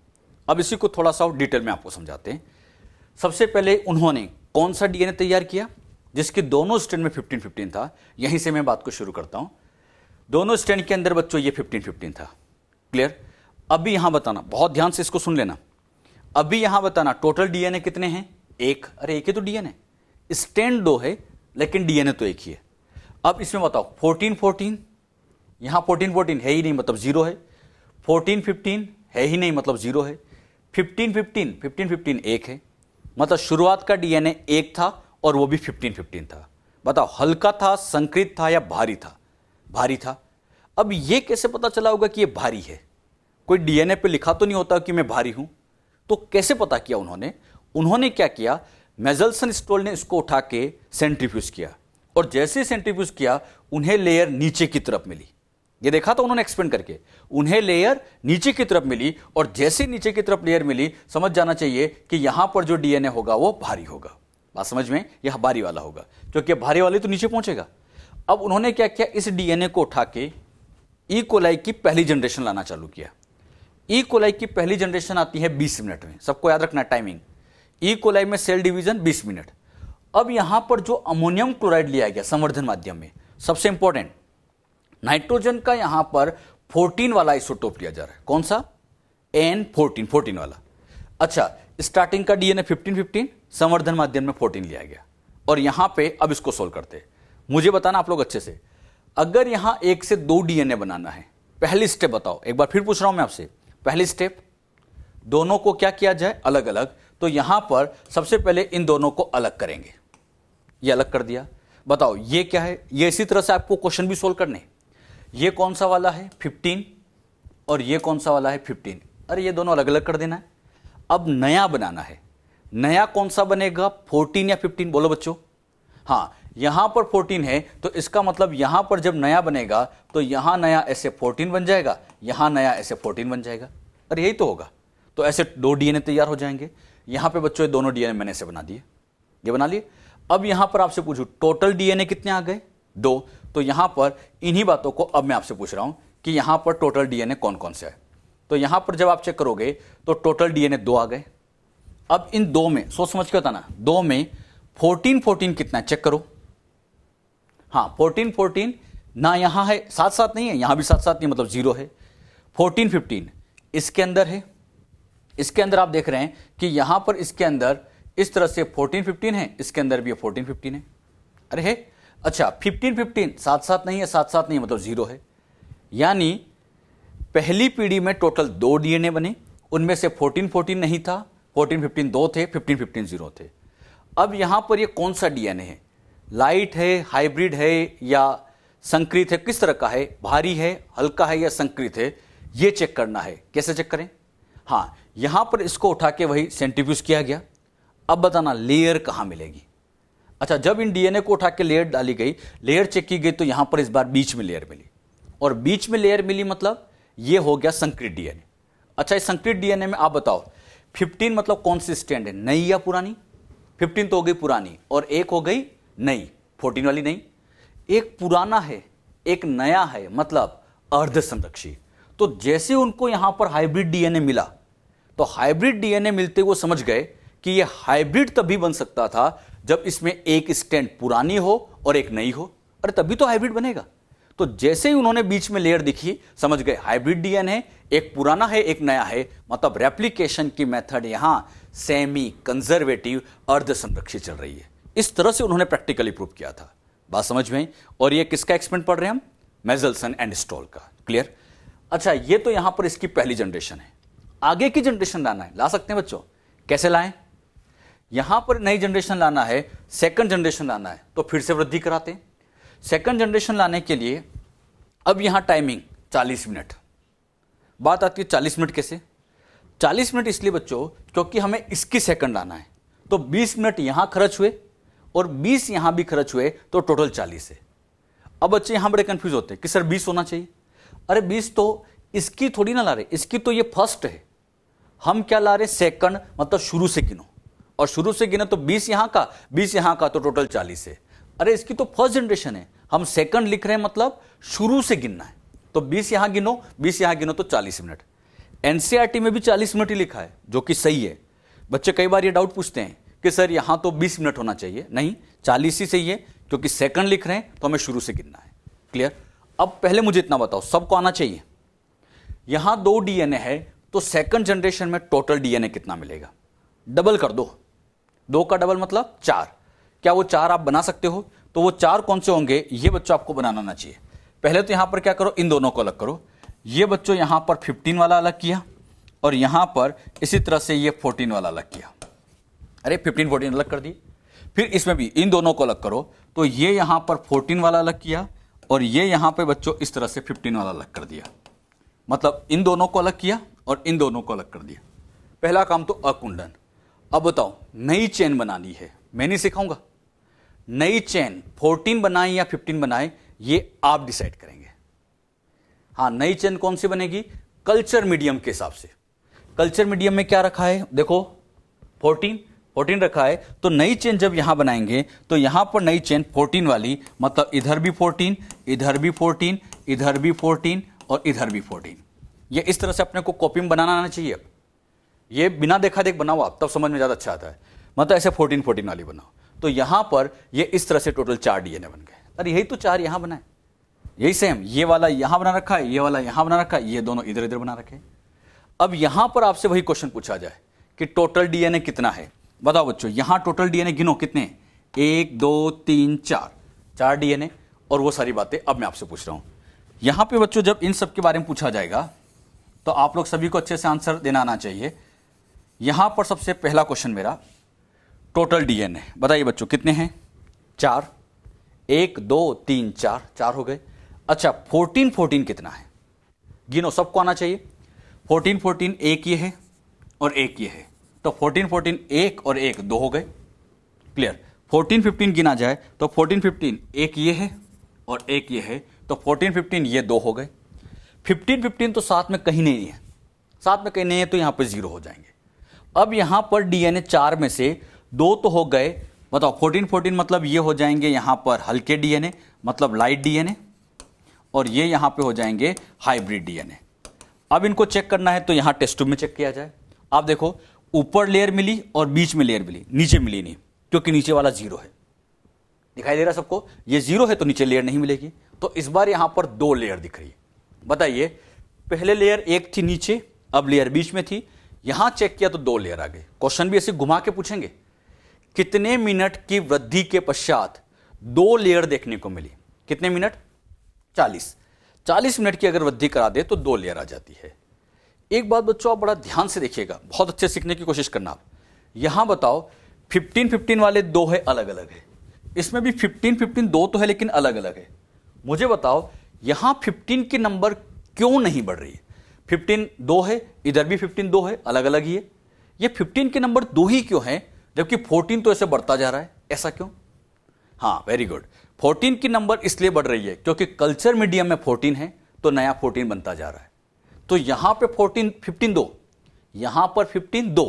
अब इसी को थोड़ा सा डिटेल में आपको समझाते हैं। सबसे पहले उन्होंने कौन सा डीएनए तैयार किया जिसके दोनों स्ट्रैंड में 15-15 था। यहीं से मैं बात को शुरू करता हूं। दोनों स्ट्रैंड के अंदर बच्चों ये 15-15 था। क्लियर? अभी यहां बताना, बहुत ध्यान से इसको सुन लेना। अभी यहां बताना टोटल डीएनए कितने हैं? एक। अरे एक ही तो डीएनए, स्ट्रैंड 2 है लेकिन डीएनए तो एक ही है। अब इसमें बताओ 14-14, यहां 14-14 है ही नहीं मतलब 0 है। 14-15 है ही नहीं मतलब 0 है। 15-15 एक है मतलब शुरुआत का डीएनए एक था और वो भी 15-15 था। बताओ हल्का था, संकरित था या भारी था? भारी था। अब ये कैसे पता चला होगा कि ये भारी है? कोई डीएनए पे लिखा तो नहीं होता कि मैं भारी हूं। तो कैसे पता किया उन्होंने क्या किया, मेजल्सन स्टोल ने इसको उठा के सेंट्रीफ्यूज किया और जैसे सेंट्रीफ्यूज किया उन्हें लेयर नीचे की तरफ मिली। ये देखा था उन्होंने एक्सपेंड करके, उन्हें लेयर नीचे की तरफ मिली और जैसे नीचे की तरफ लेयर मिली समझ जाना चाहिए कि यहां पर जो डीएनए होगा वो भारी होगा। बात समझ में? यह भारी वाला होगा क्योंकि भारी वाले तो नीचे पहुंचेगा। अब उन्होंने क्या किया, इस डीएनए को उठा के ई कोलाई की पहली जनरेशन लाना चालू किया। ई कोलाई की पहली जनरेशन आती है 20 मिनट में, सबको याद रखना टाइमिंग। ई कोलाई में सेल डिवीजन 20 मिनट। अब यहां पर जो अमोनियम क्लोराइड लिया गया संवर्धन माध्यम में, सबसे इंपॉर्टेंट नाइट्रोजन का यहां पर 14 वाला आइसोटोप लिया जा रहा है। कौन सा? N14 वाला। अच्छा, स्टार्टिंग का डीएनए 15-15, संवर्धन माध्यम में 14 लिया गया। और यहां पे अब इसको सोल्व करते हैं। मुझे बताना आप लोग अच्छे से, अगर यहां 1 से 2 डीएनए बनाना है, पहली स्टेप बताओ, एक बार फिर पूछ रहा हूं मैं आपसे। पहली स्टेप, दोनों को क्या किया जाए? अलग अलग। तो यहां पर सबसे पहले इन दोनों को अलग करेंगे। ये अलग कर दिया। बताओ ये क्या है? ये इसी तरह से आपको क्वेश्चन भी सोल्व करने। ये कौन सा वाला है? 15 और ये कौन सा वाला है? 15। अरे ये दोनों अलग अलग कर देना है। अब नया बनाना है। नया कौन सा बनेगा? 14 या 15? बोलो बच्चों। हाँ, यहां पर 14 है तो इसका मतलब यहां पर जब नया बनेगा तो यहां नया ऐसे 14 बन जाएगा, यहां नया ऐसे 14 बन जाएगा। अरे यही तो होगा। तो ऐसे 2 डीएनए तैयार हो जाएंगे। यहां पे बच्चों ये दोनों डीएनए मैंने ऐसे बना दिए, ये बना लिए। अब यहां पर आपसे पूछूं टोटल डीएनए कितने आ गए? 2। तो यहां पर इन्हीं बातों को अब मैं आपसे पूछ रहा हूं कि यहां पर टोटल डीएनए कौन कौन से है। तो यहां पर जब आप चेक करोगे तो टोटल डीएनए 2 आ गए। अब इन 2 में सोच समझ के बताना, 2 में 14-14 कितना है चेक करो। हाँ 14-14 ना यहां है, साथ साथ नहीं है, यहां भी साथ साथ नहीं मतलब 0 है। 14-15 इसके अंदर है। इसके अंदर आप देख रहे हैं कि यहां पर इसके अंदर इस तरह से 14-15 है, इसके अंदर भी 14-15 है। अरे है। अच्छा 15-15 साथ साथ नहीं है, साथ साथ नहीं मतलब 0 है। यानी पहली पीढ़ी में टोटल 2 डीएनए बने, उनमें से 14-14 नहीं था, 14-15 2 थे, 15-15 0 थे। अब यहां पर ये कौन सा डीएनए है? लाइट है, हाइब्रिड है या संकरित है? किस तरह का है? भारी है, हल्का है या संकरित है? ये चेक करना है। कैसे चेक करें? हाँ, यहां पर इसको उठा के वही सेंट्रीफ्यूज किया गया। अब बताना लेयर कहां मिलेगी? अच्छा, जब इन डीएनए को उठा के लेयर डाली गई, लेयर चेक की गई तो यहां पर इस बार बीच में लेयर मिली। और बीच में लेयर मिली मतलब ये हो गया संकरित डीएनए। अच्छा, इस संकरित डीएनए में आप बताओ 15 मतलब कौन सी स्ट्रैंड है, नई या पुरानी? 15 तो हो गई पुरानी और एक हो गई नई, 14 वाली नहीं। एक पुराना है, एक नया है, मतलब अर्ध संरक्षी। तो जैसे उनको यहां पर हाइब्रिड डीएनए मिला तो हाइब्रिड डीएनए मिलते वो समझ गए कि ये हाइब्रिड तभी बन सकता था जब इसमें एक स्ट्रैंड पुरानी हो और एक नई हो। अरे तभी तो हाइब्रिड बनेगा। तो जैसे ही उन्होंने बीच में लेयर दिखी समझ गए हाइब्रिड डीएनए, एक पुराना है एक नया है, मतलब रेप्लिकेशन की मेथड यहां सेमी कंजर्वेटिव अर्ध संरक्षित चल रही है। इस तरह से उन्होंने प्रैक्टिकली प्रूव किया था। बात समझ में? और ये किसका एक्सपेरिमेंट पढ़ रहे हैं हम? मेजल्सन एंड स्टोल का। क्लियर? अच्छा, ये तो यहां पर इसकी पहली जनरेशन है। आगे की जनरेशन लाना है, ला सकते हैं बच्चों। कैसे लाएं? यहां पर नई जनरेशन लाना है, सेकंड जनरेशन लाना है, तो फिर से वृद्धि कराते हैं। सेकंड जनरेशन लाने के लिए अब यहां टाइमिंग 40 मिनट। बात आती है 40 मिनट कैसे? 40 मिनट इसलिए बच्चों क्योंकि हमें इसकी सेकंड लाना है। तो 20 मिनट यहां खर्च हुए और 20 यहां भी खर्च हुए तो टोटल 40 है। अब बच्चे यहां बड़े कंफ्यूज होते हैं कि सर 20 होना चाहिए। अरे 20 तो इसकी थोड़ी ना ला रहे, इसकी तो ये फर्स्ट है। हम क्या ला रहे? सेकंड, मतलब शुरू से गिनो। और शुरू से गिनो तो 20 यहां का, 20 यहां का, तो टोटल 40 है। अरे इसकी तो फर्स्ट जनरेशन है, हम सेकंड लिख रहे हैं, मतलब शुरू से गिनना है। तो 20 यहां गिनो, 20 यहां गिनो, तो 40 मिनट। एनसीईआरटी में भी 40 मिनट ही लिखा है, जो कि सही है। बच्चे कई बार ये डाउट पूछते हैं कि सर यहां तो 20 मिनट होना चाहिए, नहीं 40 ही सही है, क्योंकि सेकंड लिख रहे हैं तो हमें शुरू से गिनना है। क्लियर? अब पहले मुझे इतना बताओ, सबको आना चाहिए। यहां 2 डीएनए है, तो सेकंड जनरेशन में टोटल डीएनए कितना मिलेगा? डबल कर दो, 2 का डबल मतलब 4। क्या वो 4 आप बना सकते हो? तो वो 4 कौन से होंगे, ये बच्चों आपको बनाना ना चाहिए। पहले तो यहां पर क्या करो, इन दोनों को अलग करो। ये बच्चों यहां पर 15 वाला अलग किया, और यहां पर इसी तरह से ये 14 वाला अलग किया। अरे 15 14 अलग कर दिए। फिर इसमें भी इन दोनों को अलग करो, तो ये यहां पर 14 वाला अलग किया, और ये यहां पे बच्चों इस तरह से 15 वाला अलग कर दिया। मतलब इन दोनों को अलग किया और इन दोनों को अलग कर दिया। पहला काम तो अकुंडन। अब बताओ, नई चेन बनानी है, मैं नहीं सिखाऊंगा। नई चेन 14 बनाए या 15 बनाए, ये आप डिसाइड करेंगे। हाँ, नई चेन कौन सी बनेगी? कल्चर मीडियम के हिसाब से। कल्चर मीडियम में क्या रखा है, देखो 14 रखा है, तो नई चेन जब यहां बनाएंगे तो यहां पर नई चेन 14 वाली, मतलब इधर भी 14, इधर भी 14, इधर भी 14 और इधर भी 14। ये इस तरह से अपने को कॉपी में बनाना आना चाहिए। अब ये बिना देखा देख बनाओ आप, तब समझ में ज्यादा अच्छा आता है। मतलब ऐसे 14 वाली बनाओ, तो यहां पर ये इस तरह से टोटल 4 डीएनए बन गए। अरे यही तो 4 यहां बनाए, यही सेम, ये वाला यहां बना रखा है, ये वाला यहां बना रखा है, ये दोनों इधर इधर बना रखे। अब यहां पर आपसे वही क्वेश्चन पूछा जाए कि टोटल डीएनए कितना है, बताओ बच्चों। यहां टोटल डीएनए गिनो कितने, 1 2 3 4 डीएनए। और वो सारी बातें अब मैं आपसे पूछ रहा हूं। यहां पे बच्चों जब इन सब के बारे में पूछा जाएगा तो आप लोग सभी को अच्छे से आंसर देना आना चाहिए। यहां पर सबसे पहला क्वेश्चन मेरा, टोटल डीएनए बताइए बच्चों कितने हैं? 4। 1 2 3 4 हो गए। अच्छा 14 कितना है, गिनो, सबको आना चाहिए। 14 एक ये है और एक ये है, तो 14 एक और एक 2 हो गए। क्लियर? 14 गिना जाए तो 14 एक ये है और एक ये है, तो 14 ये 2 हो गए। 15 तो साथ में कहीं नहीं है, साथ में कहीं नहीं है, तो यहां पे 0 हो जाएंगे। अब यहां पर डीएनए 4 में से 2 तो हो गए। बताओ 14 मतलब ये हो जाएंगे यहां पर हल्के डीएनए, मतलब लाइट डीएनए, और ये यहां पे हो जाएंगे हाइब्रिड डीएनए। अब इनको चेक करना है तो यहां टेस्ट ट्यूब में चेक किया जाए। आप देखो, ऊपर लेयर मिली और बीच में लेयर मिली, नीचे मिली नहीं, क्योंकि नीचे वाला 0 है। दिखाई दे रहा सबको? ये 0 है तो नीचे लेयर नहीं मिलेगी। तो इस बार यहां पर 2 लेयर दिख रही है। बताइए, पहले लेयर एक थी नीचे, अब लेयर बीच में थी, यहां चेक किया तो 2 लेयर आ गए। क्वेश्चन भी ऐसे घुमा के पूछेंगे, कितने मिनट की वृद्धि के पश्चात 2 लेयर देखने को मिली? कितने मिनट? 40 मिनट की अगर वृद्धि करा दे तो 2 लेयर आ जाती है। एक बात बच्चों आप बड़ा ध्यान से देखिएगा, बहुत अच्छे सीखने की कोशिश करना आप। यहां बताओ 15 वाले 2 है, अलग अलग है। इसमें भी 15 2 तो है लेकिन अलग अलग है। मुझे बताओ यहां 15 की नंबर क्यों नहीं बढ़ रही है? 15 2 है, इधर भी 15 2 है, अलग अलग ही है। ये 15 के नंबर 2 ही क्यों है, जबकि 14 तो ऐसे बढ़ता जा रहा है? ऐसा क्यों? हाँ, वेरी गुड। 14 की नंबर इसलिए बढ़ रही है क्योंकि कल्चर मीडियम में 14 है, तो नया 14 बनता जा रहा है। तो यहां पे 15 2, यहां पर 15 2,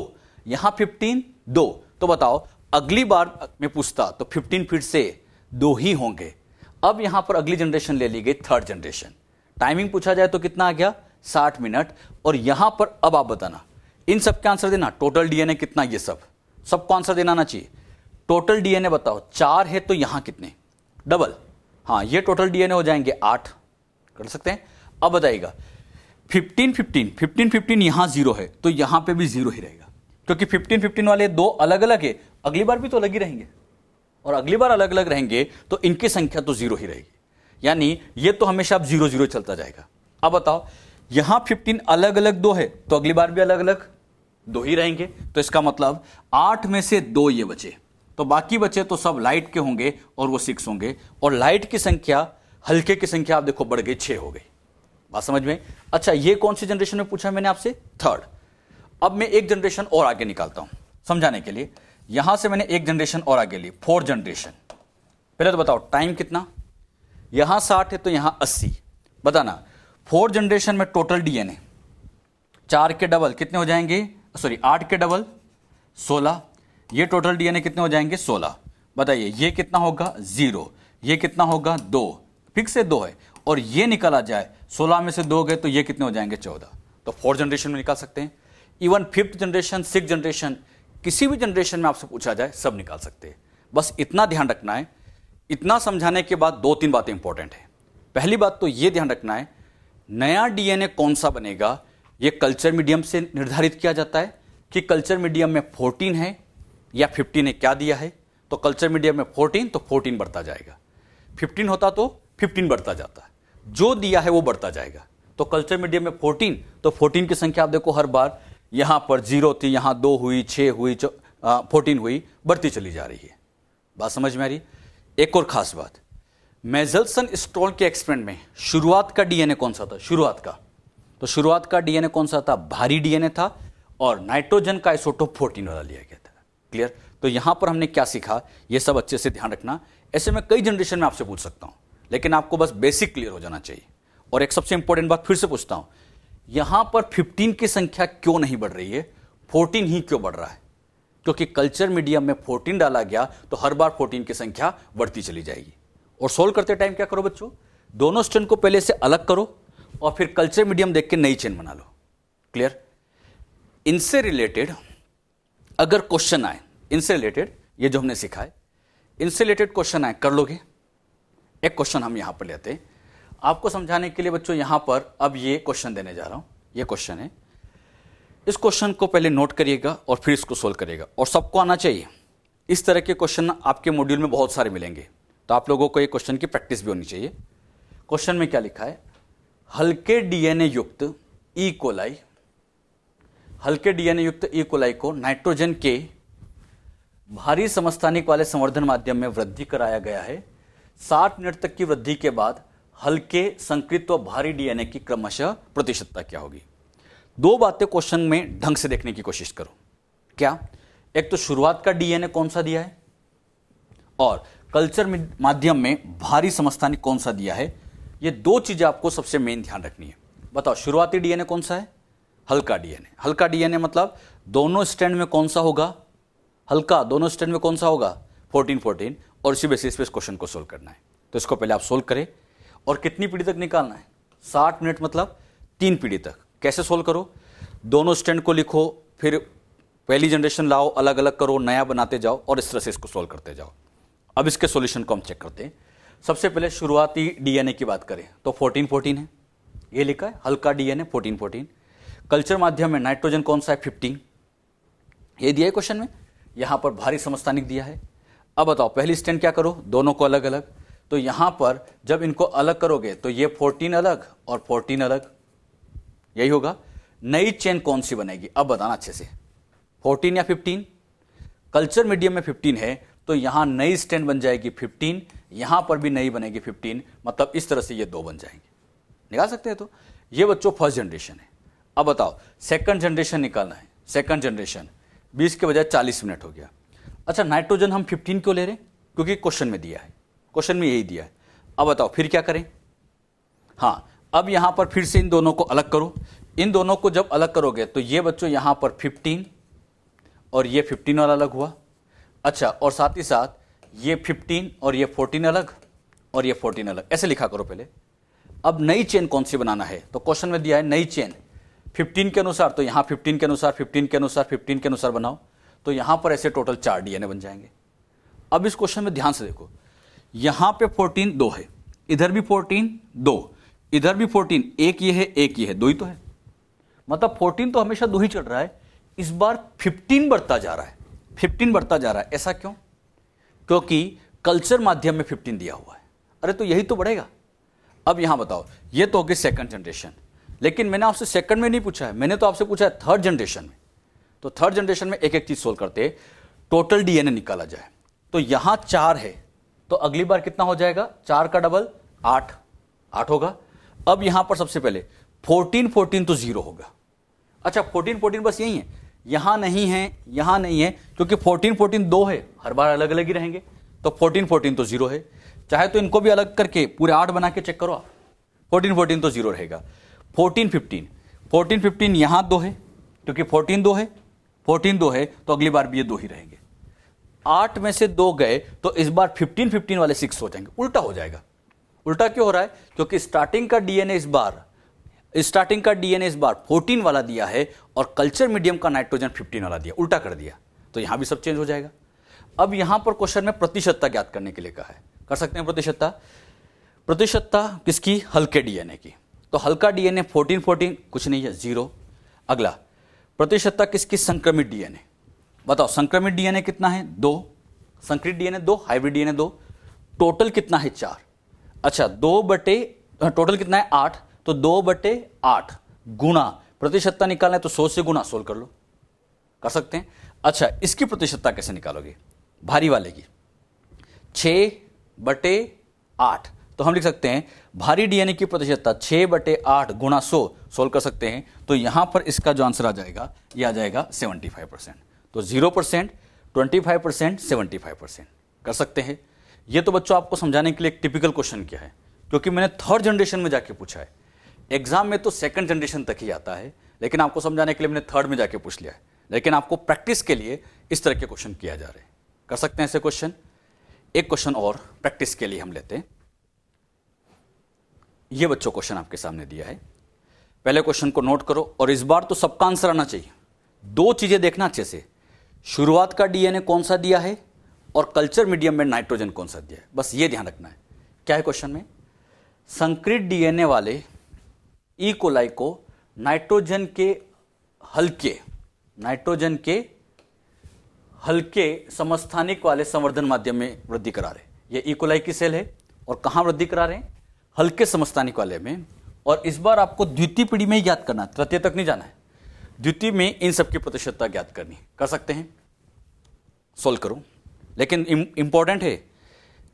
यहां 15 2। तो बताओ अगली बार मैं पूछता तो 15 फिर से 2 ही होंगे। अब यहां पर अगली जनरेशन ले ली गई, थर्ड जनरेशन। टाइमिंग पूछा जाए तो कितना आ गया? 60 मिनट। और यहां पर अब आप बताना, इन सब का आंसर देना, टोटल डीएनए कितना, ये सबको आंसर देना आना चाहिए। टोटल डीएनए बताओ, 4 है तो यहां कितने? डबल। हाँ, ये टोटल डीएनए हो जाएंगे 8, कर सकते हैं। अब बताइएगा 15 यहां 0 है तो यहां पे भी 0 ही रहेगा, क्योंकि 15 वाले 2 अलग अलग है, अगली बार भी तो अलग ही रहेंगे, और अगली बार अलग अलग रहेंगे तो इनकी संख्या तो 0 ही रहेगी। यानी ये तो हमेशा अब 0 0 चलता जाएगा। अब बताओ यहां 15 अलग अलग 2 है तो अगली बार भी अलग अलग 2 ही रहेंगे, तो इसका मतलब 8 में से 2 ये बचे, तो बाकी बचे तो सब लाइट के होंगे और वो 6 होंगे। और लाइट की संख्या, हल्के की संख्या आप देखो बढ़ गई, 6 हो गई। बात समझ में? अच्छा, ये कौन सी जनरेशन में पूछा मैंने आपसे? थर्ड। अब मैं एक जनरेशन और आगे निकालता हूं समझाने के लिए। यहां से मैंने एक जनरेशन और आगे ली, 4th जनरेशन। पहले तो बताओ टाइम कितना? यहां 60 है तो यहां 80। बताना 4th जनरेशन में टोटल डीएनए 4 के डबल कितने हो जाएंगे? सॉरी 8 के डबल 16। ये टोटल डीएनए कितने हो जाएंगे? 16। बताइए ये कितना होगा 0, ये कितना होगा 2, फिक्स है 2 है, और ये निकाला जाए 16 में से 2 गए तो ये कितने हो जाएंगे 14। तो 4 जनरेशन में निकाल सकते हैं, even 5th generation 6th generation, किसी भी जनरेशन में आपसे पूछा जाए सब निकाल सकते हैं। बस इतना ध्यान रखना है, इतना समझाने के बाद 2-3 बातें इंपॉर्टेंट है। पहली बात तो ये ध्यान रखना है, नया डीएनए कौन सा बनेगा ये कल्चर मीडियम से निर्धारित किया जाता है कि कल्चर मीडियम में 14 है या 15 है, क्या दिया है तो कल्चर मीडियम में 14 तो 14 बढ़ता जाएगा, 15 होता तो 15 बढ़ता जाता है, जो दिया है वो बढ़ता जाएगा। तो कल्चर मीडियम में 14 तो 14 की संख्या आप देखो हर बार यहां पर 0 थी, यहां 2 हुई, 6 हुई, 14 हुई, बढ़ती चली जा रही है। बात समझ में आ रही? एक और खास बात, मेजल्सन स्टोल के एक्सपेरिमेंट में शुरुआत का डीएनए कौन सा था? शुरुआत का, तो शुरुआत का डीएनए कौन सा था? भारी डीएनए था, और नाइट्रोजन का आइसोटोप 14 वाला लिया गया था। क्लियर? तो यहां पर हमने क्या सीखा ये सब अच्छे से ध्यान रखना। ऐसे में कई जनरेशन में आपसे पूछ सकता हूं, लेकिन आपको बस बेसिक क्लियर हो जाना चाहिए। और एक सबसे इंपॉर्टेंट बात फिर से पूछता हूं, यहां पर 15 की संख्या क्यों नहीं बढ़ रही है, 14 ही क्यों बढ़ रहा है? क्योंकि कल्चर मीडियम में 14 डाला गया तो हर बार 14 की संख्या बढ़ती चली जाएगी। और सोल्व करते टाइम क्या करो बच्चों, दोनों स्ट्रैंड को पहले से अलग करो और फिर कल्चर मीडियम देख के नई चेन बना लो। क्लियर? इनसे रिलेटेड अगर क्वेश्चन आए, इनसे रिलेटेड ये जो हमने सीखा है, इनसे रिलेटेड क्वेश्चन आए कर लोगे? एक क्वेश्चन हम यहां पर लेते हैं आपको समझाने के लिए बच्चों। यहां पर अब ये क्वेश्चन देने जा रहा हूं, ये क्वेश्चन है, इस क्वेश्चन को पहले नोट करिएगा और फिर इसको सोल्व करिएगा। और सबको आना चाहिए, इस तरह के क्वेश्चन आपके मॉड्यूल में बहुत सारे मिलेंगे, तो आप लोगों को ये क्वेश्चन की प्रैक्टिस भी होनी चाहिए। क्वेश्चन में क्या लिखा है, हल्के डीएनए युक्त ई कोलाई, हल्के डीएनए युक्त ई कोलाई को नाइट्रोजन के भारी समस्थानिक वाले संवर्धन माध्यम में वृद्धि कराया गया है। 60 मिनट तक की वृद्धि के बाद हल्के संकृत व भारी डीएनए की क्रमशः प्रतिशतता क्या होगी? 2 बातें क्वेश्चन में ढंग से देखने की कोशिश करो। क्या? एक तो शुरुआत का डीएनए कौन सा दिया है, और कल्चर माध्यम में भारी समस्थानिक कौन सा दिया है। ये 2 चीजें आपको सबसे मेन ध्यान रखनी है। बताओ शुरुआती डीएनए कौन सा है? हल्का डीएनए। हल्का डीएनए मतलब दोनों स्ट्रैंड में कौन सा होगा? हल्का। दोनों स्ट्रैंड में कौन सा होगा? 14-14। और इसी बेसिस पे इस क्वेश्चन को सोल्व करना है। तो इसको पहले आप सोल्व करें, और कितनी पीढ़ी तक निकालना है? 60 मिनट मतलब 3 पीढ़ी तक। कैसे सोल्व करो? दोनों स्ट्रैंड को लिखो, फिर पहली जनरेशन लाओ, अलग अलग करो, नया बनाते जाओ, और इस तरह से इसको सोल्व करते जाओ। अब इसके सॉल्यूशन को हम चेक करते हैं। सबसे पहले शुरुआती डीएनए की बात करें तो 14-14 है, ये लिखा है हल्का डीएनए 14-14। कल्चर माध्यम में नाइट्रोजन कौन सा है? 15, ये दिया है क्वेश्चन में। यहां पर भारी समस्थानिक दिया है। अब बताओ पहली स्ट्रैंड क्या करो, दोनों को अलग अलग। तो यहां पर जब इनको अलग करोगे तो ये 14 अलग और 14 अलग, यही होगा। नई चेन कौन सी बनेगी अब बताना अच्छे से, 14 या 15? कल्चर मीडियम में 15 है तो यहां नई स्ट्रैंड बन जाएगी 15, यहां पर भी नई बनेगी 15, मतलब इस तरह से ये 2 बन जाएंगे। निकाल सकते हैं। तो ये बच्चों फर्स्ट जनरेशन है। अब बताओ सेकंड जनरेशन निकालना है। सेकंड जनरेशन 20 के बजाय 40 मिनट हो गया। अच्छा नाइट्रोजन हम 15 क्यों ले रहे हैं? क्योंकि क्वेश्चन में दिया है, क्वेश्चन में यही दिया है। अब बताओ फिर क्या करें? हाँ, अब यहां पर फिर से इन दोनों को अलग करो। इन दोनों को जब अलग करोगे तो ये बच्चों यहां पर 15 और ये 15 वाला अलग हुआ। अच्छा, और साथ ही साथ ये 15 और ये 14 अलग और ये 14 अलग, ऐसे लिखा करो पहले। अब नई चेन कौन सी बनाना है? तो क्वेश्चन में दिया है नई चेन 15 के अनुसार, तो यहां 15 के अनुसार 15 के अनुसार 15 के अनुसार बनाओ। तो यहां पर ऐसे टोटल 4 डीएनए बन जाएंगे। अब इस क्वेश्चन में ध्यान से देखो, यहां पे 14 2 है, इधर भी 14 2, इधर भी 14, एक ये है एक ये है, 2 ही तो है। मतलब 14 तो हमेशा 2 ही चल रहा है, इस बार 15 बढ़ता जा रहा है, 15 बढ़ता जा रहा है। ऐसा क्यों? क्योंकि कल्चर माध्यम में 15 दिया हुआ है। अरे तो यही तो बढ़ेगा। अब यहां बताओ, ये तो हो गई सेकंड जनरेशन, लेकिन मैंने आपसे सेकंड में नहीं पूछा है, मैंने तो आपसे पूछा है थर्ड जनरेशन में। तो थर्ड जनरेशन में एक एक चीज सोल्व करते, टोटल डीएनए निकाला जाए। तो यहां 4 है, तो अगली बार कितना हो जाएगा? 4 का डबल 8, 8 होगा। अब यहां पर सबसे पहले 14-14 तो 0 होगा। अच्छा 14-14 बस यही है, यहां नहीं है, यहां नहीं है, क्योंकि 14-14 2 है, हर बार अलग अलग ही रहेंगे। तो 14-14 तो 0 है। चाहे तो इनको भी अलग करके पूरे 8 बना के चेक करो आप, 14-14 तो 0 रहेगा। 14-15 यहां 2 है, क्योंकि 14 2 है, 14 2 है, तो अगली बार भी ये 2 ही रहेंगे। 8 में से 2 गए तो इस बार 15 वाले 6 हो जाएंगे, उल्टा हो जाएगा। उल्टा क्यों हो रहा है? क्योंकि स्टार्टिंग का डीएनए इस बार 14 वाला दिया है और कल्चर मीडियम का नाइट्रोजन 15 वाला दिया, उल्टा कर दिया, तो यहां भी सब चेंज हो जाएगा। अब यहां पर क्वेश्चन में प्रतिशतता ज्ञात करने के लिए कहा है, कर सकते हैं प्रतिशतता किसकी? हल्के डीएनए की। तो हल्का डीएनए 14 कुछ नहीं है, 0। अगला प्रतिशतता किसकी? संक्रमित डीएनए। बताओ संक्रमित डीएनए कितना है? 2, संकरित डीएनए 2, हाइब्रिड डीएनए 2, टोटल कितना है? 4। अच्छा टोटल कितना है? 8, तो 2/8 गुणा प्रतिशतता निकालना है तो 100 से गुणा, सोल्व कर लो, कर सकते हैं। अच्छा इसकी प्रतिशतता कैसे निकालोगे? भारी वाले की 6/8, तो हम लिख सकते हैं भारी डीएनए की प्रतिशतता 6/8 गुणा 100, सोल्व कर सकते हैं। तो यहां पर इसका जो आंसर आ जाएगा ये आ जाएगा 75%। तो 0%, 25%, 75% कर सकते हैं। ये तो बच्चों आपको समझाने के लिए एक टिपिकल क्वेश्चन क्या है, क्योंकि मैंने थर्ड जनरेशन में जाके पूछा है। एग्जाम में तो सेकंड जनरेशन तक ही आता है, लेकिन आपको समझाने के लिए मैंने थर्ड में जाके पूछ लिया है। लेकिन आपको प्रैक्टिस के लिए इस तरह के क्वेश्चन किया जा रहे हैं, कर सकते हैं ऐसे क्वेश्चन। एक क्वेश्चन और प्रैक्टिस के लिए हम लेते हैं। ये बच्चों क्वेश्चन आपके सामने दिया है, पहले क्वेश्चन को नोट करो और इस बार तो सबका आंसर आना चाहिए। 2 चीजें देखना अच्छे से, शुरुआत का डीएनए कौन सा दिया है और कल्चर मीडियम में नाइट्रोजन कौन सा दिया है, बस ये ध्यान रखना है। क्या है क्वेश्चन में? संकरित डीएनए वाले ई कोलाई को नाइट्रोजन के हल्के समस्थानिक वाले संवर्धन माध्यम में वृद्धि करा रहे। ये ई कोलाई की सेल है और कहां वृद्धि करा रहे हैं? हल्के समस्थानिक वाले में। और इस बार आपको द्वितीय पीढ़ी में ही ज्ञात करना है, तृतीय तक नहीं जाना है। द्वितीय में इन सबकी प्रतिशतता ज्ञात करनी, कर सकते हैं, सोल्व करो। लेकिन इंपॉर्टेंट है,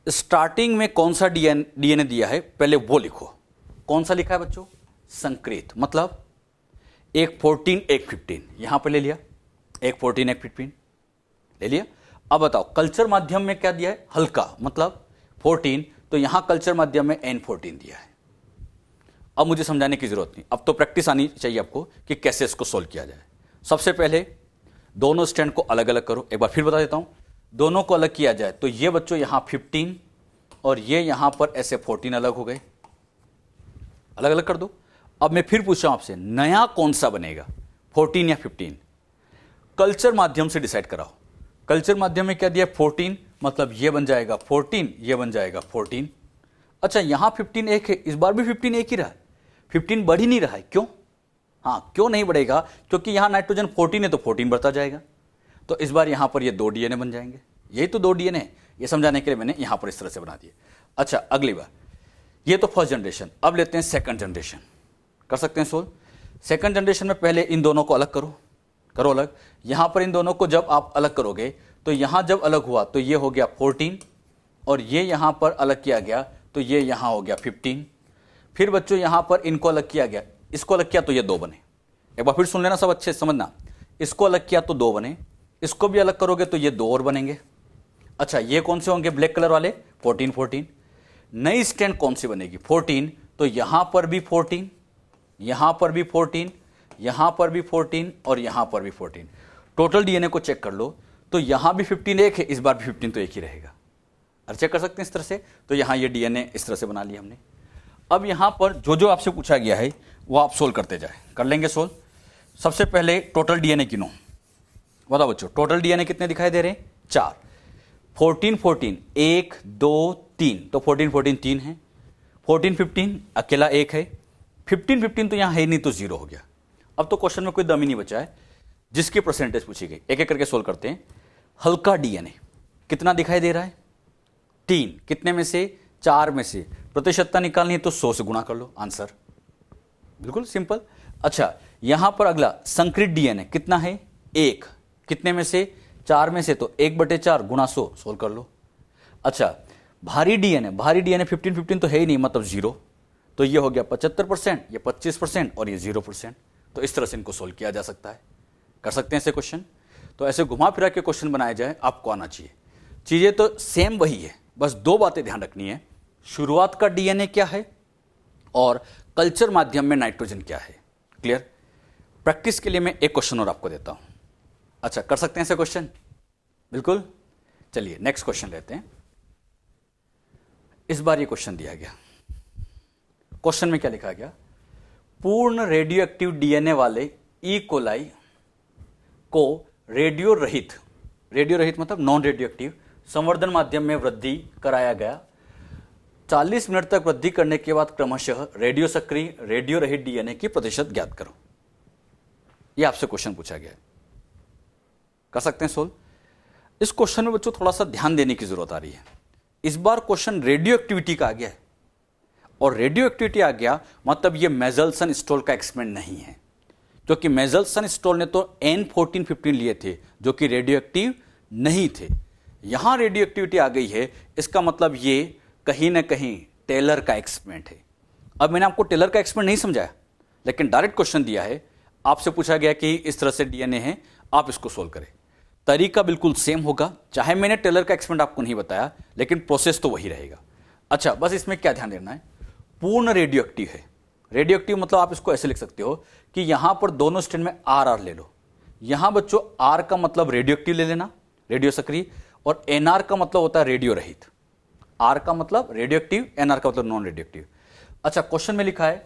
स्टार्टिंग में कौन सा डीएनए दिया है पहले वो लिखो। कौन सा लिखा है बच्चों? संकरित, मतलब एक 14 एक 15 यहां पर ले लिया, एक 14 एक 15 ले लिया। अब बताओ कल्चर माध्यम में क्या दिया है? हल्का, मतलब 14, तो यहां कल्चर माध्यम में N14 दिया है। अब मुझे समझाने की जरूरत नहीं, अब तो प्रैक्टिस आनी चाहिए आपको कि कैसे इसको सोल्व किया जाए। सबसे पहले दोनों स्टैंड को अलग अलग करो, एक बार फिर बता देता हूं। दोनों को अलग किया जाए तो ये बच्चों यहां 15 और ये यहां पर ऐसे 14 अलग हो गए, अलग अलग कर दो। अब मैं फिर पूछ रहा हूं आपसे, नया कौन सा बनेगा, 14 या 15? कल्चर माध्यम से डिसाइड कराओ। कल्चर माध्यम में क्या दिया? 14, मतलब ये बन जाएगा 14, ये बन जाएगा 14। अच्छा यहां 15 एक है, इस बार भी 15 एक ही रहा है, 15 बढ़ ही नहीं रहा है, क्यों? हाँ क्यों नहीं बढ़ेगा? क्योंकि यहां नाइट्रोजन 14 है तो 14 बढ़ता जाएगा। तो इस बार यहां पर ये 2 डीएनए बन जाएंगे, यही तो 2 डीएनए है। ये समझाने के लिए मैंने यहां पर इस तरह से बना दिया। अच्छा अगली बार, ये तो फर्स्ट जनरेशन, अब लेते हैं सेकंड जनरेशन, कर सकते हैं सोल्व। सेकंड जनरेशन में पहले इन दोनों को अलग करो अलग। यहां पर इन दोनों को जब आप अलग करोगे तो यहां जब अलग हुआ तो ये हो गया 14 और ये यहां पर अलग किया गया तो ये यहां हो गया 15। फिर बच्चों यहां पर इनको अलग किया गया, इसको अलग किया तो ये 2 बने। एक बार फिर सुन लेना, सब अच्छे से समझना। इसको अलग किया तो 2 बने, इसको भी अलग करोगे तो ये 2 और बनेंगे। अच्छा ये कौन से होंगे? ब्लैक कलर वाले 14। नई स्टैंड कौन सी बनेगी? 14, तो यहां पर भी 14, यहां पर भी 14, यहां पर भी 14 और यहां पर भी 14। टोटल डीएनए को चेक कर लो तो यहां भी 15 एक है, इस बार भी 15 तो एक ही रहेगा। और चेक कर सकते हैं इस तरह से। तो यहां ये डीएनए इस तरह से बना लिया हमने। अब यहां पर जो जो आपसे पूछा गया है वो आप सोल्व करते जाए, कर लेंगे सोल्व। सबसे पहले टोटल डीएनए गिनो, बताओ बच्चों टोटल डीएनए कितने दिखाई दे रहे हैं? 4। 14 1 2 3, तो 14 3 है। 14 अकेला 1 है। 15 तो यहां है नहीं तो 0 हो गया। अब तो क्वेश्चन में कोई दम ही नहीं बचा है, जिसकी परसेंटेज पूछी गई। एक एक करके सोल्व करते हैं। हल्का डीएनए कितना दिखाई दे रहा है? 3, कितने में से? 4 में से। प्रतिशतता निकालनी है तो 100 से गुणा कर लो, आंसर बिल्कुल सिंपल। अच्छा यहां पर अगला संकरित डीएनए कितना है? 1, कितने में से? 4 में से, तो 1/4 गुणा 100, सोल्व कर लो। अच्छा भारी डीएनए 15 तो है ही नहीं, मतलब 0, तो ये हो गया 75%, ये 25% और ये 0%। तो इस तरह से इनको सोल्व किया जा सकता है, कर सकते हैं ऐसे क्वेश्चन। तो ऐसे घुमा फिरा के क्वेश्चन बनाए जाए, आपको आना चाहिए। चीजें तो सेम वही है, बस 2 बातें ध्यान रखनी है, शुरुआत का डीएनए क्या है और कल्चर माध्यम में नाइट्रोजन क्या है। क्लियर? प्रैक्टिस के लिए मैं एक क्वेश्चन और आपको देता हूं। अच्छा कर सकते हैं ऐसे क्वेश्चन? बिल्कुल। चलिए नेक्स्ट क्वेश्चन लेते हैं। इस बार ये क्वेश्चन दिया गया, क्वेश्चन में क्या लिखा गया, पूर्ण रेडियो एक्टिव डीएनए वाले ई कोलाई को रेडियो रहित मतलब नॉन रेडियो एक्टिव संवर्धन माध्यम में वृद्धि कराया गया। 40 मिनट तक वृद्धि करने के बाद क्रमशः रेडियो सक्रिय रेडियो रहित डीएनए की प्रतिशत ज्ञात करो। यह आपसे क्वेश्चन पूछा गया है, कर सकते हैं सोल्व। इस क्वेश्चन में बच्चों थोड़ा सा ध्यान देने की जरूरत आ रही है। इस बार क्वेश्चन रेडियो एक्टिविटी का आ गया है, और रेडियो एक्टिविटी आ गया मतलब ये मेजल्सन स्टोल का एक्सपेरिमेंट नहीं है, क्योंकि मेजल्सन स्टोल ने तो N14-15 लिए थे जो कि रेडियो एक्टिव नहीं थे। यहां रेडियो एक्टिविटी आ गई है, इसका मतलब ये कहीं ना कहीं टेलर का एक्सपेरिमेंट है। अब मैंने आपको टेलर का एक्सपेरिमेंट नहीं समझाया, लेकिन डायरेक्ट क्वेश्चन दिया है, आपसे पूछा गया कि इस तरह से डीएनए है, आप इसको सोल्व करें। तरीका बिल्कुल सेम होगा, चाहे मैंने टेलर का एक्सपेरिमेंट आपको नहीं बताया, लेकिन प्रोसेस तो वही रहेगा। अच्छा, बस इसमें क्या ध्यान देना है, पूर्ण रेडियो एक्टिव है। रेडियो एक्टिव मतलब आप इसको ऐसे लिख सकते हो कि यहां पर दोनों स्टैंड में आर ले लो। यहां बच्चों आर का मतलब रेडियो एक्टिव ले लेना, रेडियो सक्रिय, और एनआर का मतलब होता है रेडियो रहित। आर का मतलब रेडियो एक्टिव, एनआर का मतलब नॉन रेडियो एक्टिव। अच्छा, क्वेश्चन में लिखा है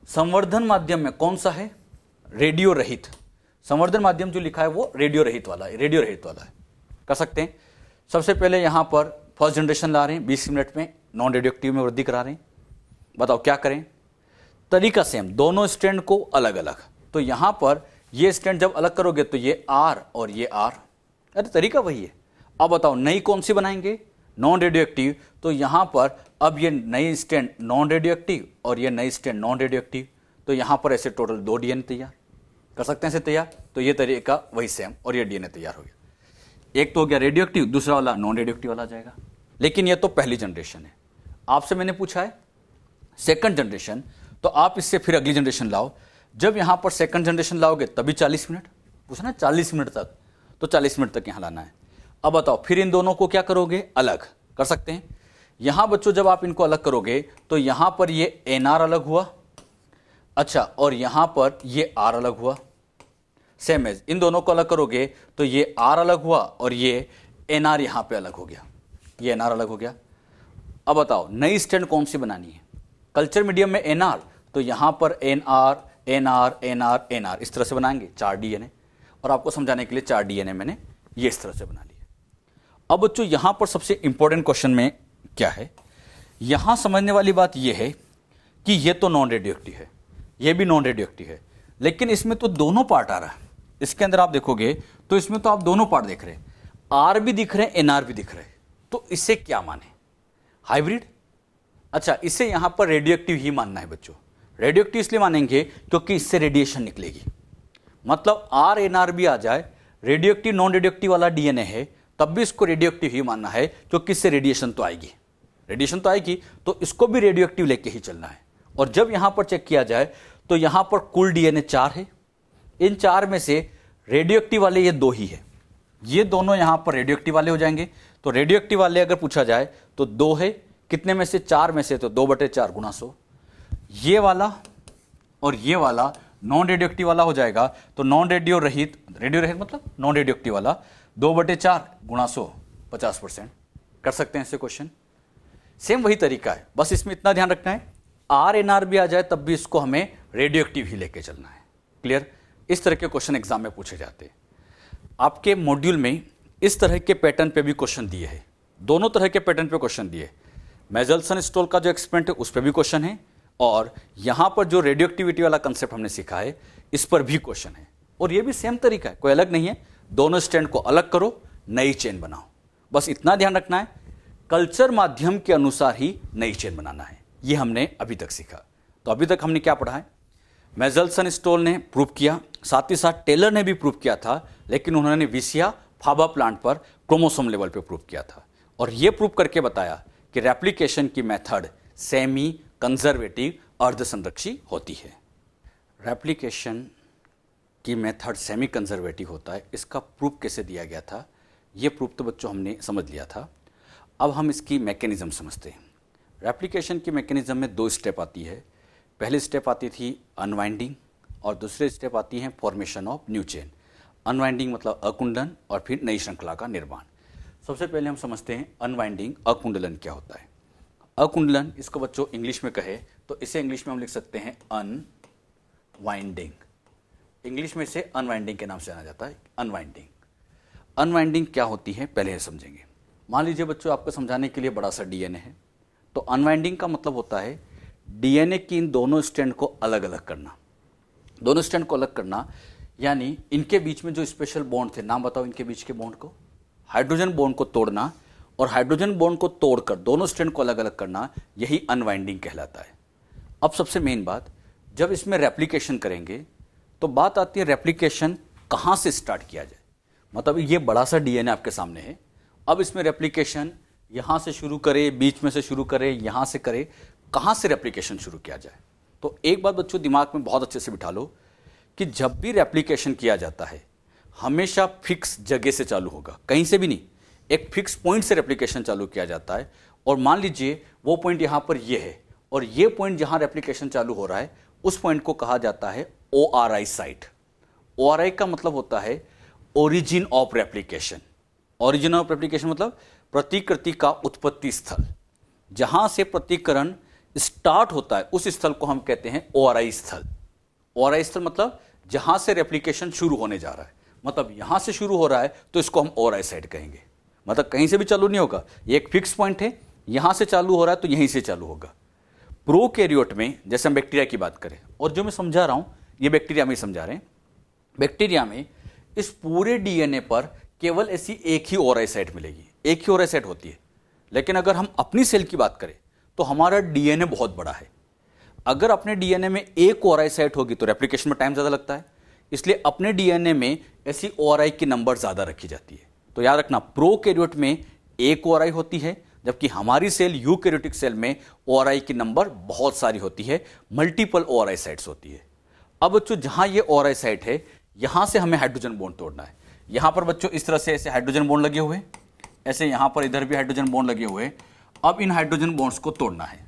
संवर्धन माध्यम में कौन सा है, रेडियो रहित। संवर्धन माध्यम जो लिखा है वो रेडियो रहित वाला है, रेडियो रहित वाला है। कर सकते हैं। सबसे पहले यहां पर फर्स्ट जनरेशन ला रहे हैं, 20 मिनट में नॉन रेडियो एक्टिव में वृद्धि करा रहे हैं। बताओ क्या करें, तरीका सेम, दोनों स्टैंड को अलग अलग। तो यहां पर ये स्टैंड जब अलग करोगे तो ये आर और ये आर, अरे तरीका वही है। अब बताओ नई कौन सी बनाएंगे, नॉन रेडियो एक्टिव। तो यहां पर अब ये नई स्टैंड नॉन रेडियो एक्टिव और ये नई स्टैंड नॉन रेडियो एक्टिव, तो यहां पर ऐसे टोटल 2 डीएनए तैयार कर सकते हैं ऐसे तैयार। तो ये तरीका वही सेम और ये डीएनए तैयार हो गया। एक तो हो गया रेडियो एक्टिव, दूसरा वाला नॉन रेडियो एक्टिव वाला आ जाएगा। लेकिन ये तो पहली जनरेशन है, आपसे मैंने पूछा है सेकंड जनरेशन, तो आप इससे फिर अगली जनरेशन लाओ। जब यहां पर सेकंड जनरेशन लाओगे तभी 40 मिनट पूछा ना, 40 मिनट तक, तो 40 मिनट तक यहां लाना है। अब बताओ फिर इन दोनों को क्या करोगे, अलग कर सकते हैं। यहां बच्चों जब आप इनको अलग करोगे तो यहां पर ये एनआर अलग हुआ, अच्छा, और यहां पर ये आर अलग हुआ। सेम एज इन दोनों को अलग करोगे तो ये आर अलग हुआ और ये एनआर यहां पे अलग हो गया, ये एनआर अलग हो गया। अब बताओ नई स्टैंड कौन सी बनानी है, कल्चर मीडियम में एनआर, तो यहां पर एनआर एनआर एनआर एनआर इस तरह से बनाएंगे 4 डीएनए। और आपको समझाने के लिए 4 डीएनए मैंने ये इस तरह से बना लिया। अब बच्चों यहां पर सबसे इंपॉर्टेंट क्वेश्चन में क्या है, यहां समझने वाली बात यह है कि ये तो नॉन रेडियो एक्टिव है, ये भी नॉन रेडियो एक्टिव है, लेकिन इसमें तो दोनों पार्ट आ रहा है। इसके अंदर आप देखोगे तो इसमें तो आप दोनों पार्ट देख रहे हैं, आर भी दिख रहे हैं, एनआर भी दिख रहे हैं। तो इसे क्या माने, हाइब्रिड। अच्छा, इसे यहां पर रेडियो एक्टिव ही मानना है बच्चों। रेडियो एक्टिव इसलिए मानेंगे क्योंकि इससे रेडिएशन निकलेगी, मतलब आर एनआर भी आ जाए, radio active non radio active वाला डीएनए है, तब भी इसको रेडियो एक्टिव ही मानना है, क्योंकि इससे रेडिएशन तो आएगी, रेडिएशन तो आएगी, तो इसको भी रेडियो एक्टिव लेके ही चलना है। और जब यहां पर चेक किया जाए तो यहां पर कुल डीएनए 4 है, इन 4 में से रेडियो एक्टिव वाले ये 2 ही है, ये दोनों यहां पर रेडियो एक्टिव वाले हो जाएंगे। तो रेडियो एक्टिव वाले अगर पूछा जाए तो 2 है, कितने में से, 4 में से, तो 2/4 गुणा 100। ये वाला और ये वाला नॉन रेडियो एक्टिव वाला हो जाएगा, तो नॉन रेडियो रहित मतलब नॉन रेडियो एक्टिव वाला 2/4 गुणा 100, 50%। कर सकते हैं ऐसे क्वेश्चन, सेम वही तरीका है, बस इसमें इतना ध्यान रखना है आर एन आर भी आ जाए तब भी इसको हमें रेडियो एक्टिव ही लेके चलना है। क्लियर, इस तरह के क्वेश्चन एग्जाम में पूछे जाते हैं। आपके मॉड्यूल में इस तरह के पैटर्न पे भी क्वेश्चन दिए हैं, दोनों तरह के पैटर्न पे क्वेश्चन दिए। मेजल्सन स्टोल का जो एक्सपेरिमेंट है उस पर भी क्वेश्चन है, और यहां पर जो रेडियो एक्टिविटी वाला कंसेप्ट हमने सीखा है इस पर भी क्वेश्चन है। और ये भी सेम तरीका है, कोई अलग नहीं है, दोनों स्टैंड को अलग करो, नई चेन बनाओ। बस इतना ध्यान रखना है, कल्चर माध्यम के अनुसार ही नई चेन बनाना है। ये हमने अभी तक सीखा। तो अभी तक हमने क्या पढ़ा है, मेजल्सन स्टोल ने प्रूव किया, साथ ही साथ टेलर ने भी प्रूव किया था, लेकिन उन्होंने विसिया फाबा प्लांट पर क्रोमोसोम लेवल पे प्रूव किया था। और ये प्रूव करके बताया कि रेप्लिकेशन की मेथड सेमी कंजर्वेटिव अर्ध संरक्षी होती है। रेप्लिकेशन की मेथड सेमी कंजर्वेटिव होता है, इसका प्रूफ कैसे दिया गया था, ये प्रूफ तो बच्चों हमने समझ लिया था। अब हम इसकी मैकेनिज्म समझते हैं। रेप्लिकेशन की मैकेनिज्म में 2 स्टेप आती है। पहली स्टेप आती थी अनवाइंडिंग और दूसरी स्टेप आती है formation of new chain. Unwinding मतलब अकुंडन और फिर नई श्रृंखला का निर्माण। सबसे पहले हम समझते हैं अनवाइंडिंग, अकुंडलन क्या होता है। अकुंडलन, इसको बच्चों इंग्लिश में कहे तो इसे इंग्लिश में हम लिख सकते हैं अनवाइंडिंग। इंग्लिश में इसे अनवाइंडिंग के नाम से जाना जाता है, अनवाइंडिंग। अनवाइंडिंग क्या होती है पहले ये समझेंगे। मान लीजिए बच्चों, आपको समझाने के लिए बड़ा सा डीएनए है, तो अनवाइंडिंग का मतलब होता है डीएनए की इन दोनों स्ट्रैंड को अलग अलग करना। दोनों स्ट्रैंड को अलग करना यानी इनके बीच में जो स्पेशल बॉन्ड थे, नाम बताओ इनके बीच के बॉन्ड को। हाइड्रोजन बॉन्ड को तोड़ना और हाइड्रोजन बॉन्ड को तोड़कर दोनों स्ट्रैंड को अलग अलग करना, यही अनवाइंडिंग कहलाता है। अब सबसे मेन बात, जब इसमें रेप्लिकेशन करेंगे तो बात आती है रेप्लिकेशन कहाँ से स्टार्ट किया जाए। मतलब ये बड़ा सा डीएनए आपके सामने है, अब इसमें रेप्लिकेशन यहाँ से शुरू करे, बीच में से शुरू करे, यहाँ से करे, कहाँ से रेप्लिकेशन शुरू किया जाए। तो एक बात बच्चों दिमाग में बहुत अच्छे से बिठा लो कि जब भी रेप्लिकेशन किया जाता है हमेशा फिक्स जगह से चालू होगा, कहीं से भी नहीं। एक फिक्स पॉइंट से रेप्लिकेशन चालू किया जाता है और मान लीजिए वो पॉइंट यहाँ पर ये है और ये पॉइंट जहाँ रेप्लिकेशन चालू हो रहा है उस पॉइंट को कहा जाता है ORI साइट। ORI का मतलब होता है origin of replication. Origin of replication मतलब प्रतिकृति का उत्पत्ति स्थल, जहां से प्रतिकरण स्टार्ट होता है उस स्थल को हम कहते हैं ORI स्थल। ORI स्थल मतलब जहां से रेप्लिकेशन शुरू होने जा रहा है, मतलब यहां से शुरू हो रहा है तो इसको हम ORI साइट कहेंगे। मतलब कहीं से भी चालू नहीं होगा, ये एक फिक्स पॉइंट है, यहां से चालू हो रहा है तो यहीं से चालू होगा। प्रोकैरियोट में जैसे हम बैक्टीरिया की बात करें, और जो मैं समझा रहा हूं ये बैक्टीरिया में समझा रहे हैं, बैक्टीरिया में इस पूरे डीएनए पर केवल ऐसी एक ही ORI साइट मिलेगी, एक ही ORI साइट होती है। लेकिन अगर हम अपनी सेल की बात करें तो हमारा डीएनए बहुत बड़ा है। अगर अपने डीएनए में एक ORI साइट होगी तो रेप्लिकेशन में टाइम ज्यादा लगता है, इसलिए अपने डीएनए में ऐसी ORI की नंबर ज्यादा रखी जाती है। तो याद रखना, प्रोकैरियोट में एक ORI होती है, जबकि हमारी सेल यूकैरियोटिक सेल में ORI की नंबर बहुत सारी होती है, मल्टीपल ORI साइट्स होती है। अब बच्चों जहां ये ORI साइट है यहां से हमें हाइड्रोजन बॉन्ड तोड़ना है। यहां पर बच्चों इस तरह से ऐसे हाइड्रोजन बॉन्ड लगे हुए, ऐसे यहां पर इधर भी हाइड्रोजन बॉन्ड लगे हुए। अब इन हाइड्रोजन बॉन्ड्स को तोड़ना है।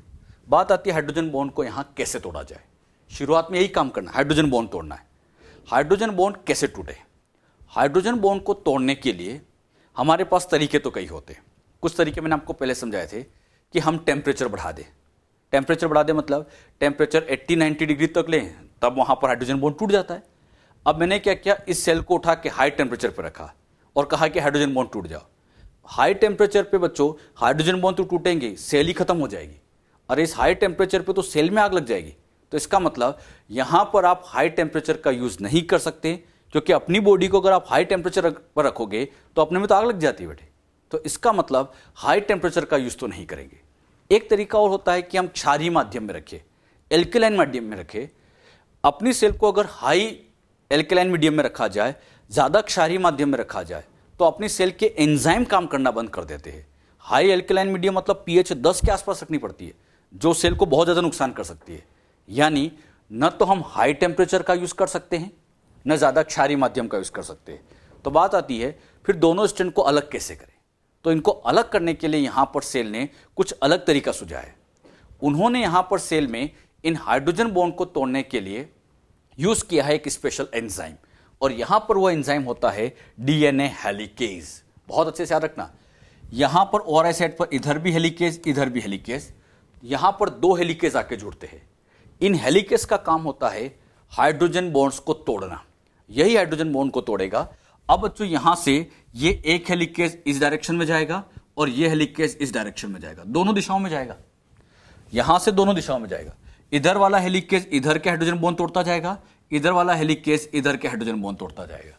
बात आती है हाइड्रोजन बॉन्ड को यहां कैसे तोड़ा जाए। शुरुआत में यही काम करना, हाइड्रोजन बॉन्ड तोड़ना है। हाइड्रोजन बॉन्ड कैसे टूटे? हाइड्रोजन बॉन्ड को तोड़ने के लिए हमारे पास तरीके तो कई होते हैं। कुछ तरीके मैंने आपको पहले समझाए थे कि हम टेम्परेचर बढ़ा दें। टेम्परेचर बढ़ा दें मतलब टेम्परेचर 80-90 डिग्री तक लें, तब वहां पर हाइड्रोजन बॉन्ड टूट जाता है। अब मैंने क्या किया, इस सेल को उठा के हाई टेम्परेचर पर रखा और कहा कि हाइड्रोजन बॉन्ड टूट जाओ। हाई टेम्परेचर पे बच्चों हाइड्रोजन बॉन्ड तो टूटेंगे, सेल ही खत्म हो जाएगी। अरे इस हाई टेम्परेचर पे तो सेल में आग लग जाएगी। तो इसका मतलब यहां पर आप हाई टेम्परेचर का यूज नहीं कर सकते, क्योंकि अपनी बॉडी को अगर आप हाई टेम्परेचर पर रखोगे तो अपने में तो आग लग जाती है बेटे। तो इसका मतलब हाई टेम्परेचर का यूज तो नहीं करेंगे। एक तरीका और होता है कि हम क्षारीय माध्यम में रखें, एल्केलाइन माध्यम में रखें। अपनी सेल को अगर हाई एल्केलाइन मीडियम में रखा जाए, ज्यादा क्षारीय माध्यम में रखा जाए, तो अपनी सेल के एंजाइम काम करना बंद कर देते हैं। हाई एल्केलाइन मीडियम मतलब pH 10 के आसपास रखनी पड़ती है, जो सेल को बहुत ज्यादा नुकसान कर सकती है। यानी न तो हम हाई टेम्परेचर का यूज कर सकते हैं, न ज्यादा क्षारीय माध्यम का यूज कर सकते हैं। तो बात आती है फिर दोनों स्ट्रैंड को अलग कैसे करें। तो इनको अलग करने के लिए यहां पर सेल ने कुछ अलग तरीका सुझाया है। उन्होंने यहां पर सेल में इन हाइड्रोजन बॉन्ड को तोड़ने के लिए यूज किया है एक स्पेशल एंजाइम, और यहां पर वो एंजाइम होता है डीएनए हेलिकेज। बहुत अच्छे से याद रखना, यहां पर ORI साइट पर इधर भी हेलिकेज, इधर भी हेलिकेज, यहां पर दो हेलिकेज आके जुड़ते हैं। इन हेलिकेज का काम होता है हाइड्रोजन बॉन्ड्स को तोड़ना। यही हाइड्रोजन बॉन्ड को तोड़ेगा। अब बच्चों यहां से ये एक हेलिकेज इस डायरेक्शन में जाएगा और ये हेलिकेज इस डायरेक्शन में जाएगा, दोनों दिशाओं में जाएगा। यहां से दोनों दिशाओं में जाएगा। इधर वाला हेलिकेज इधर के हाइड्रोजन बॉन्ड तोड़ता जाएगा, इधर वाला हेलिकेज इधर के हाइड्रोजन बॉन्ड तोड़ता जाएगा।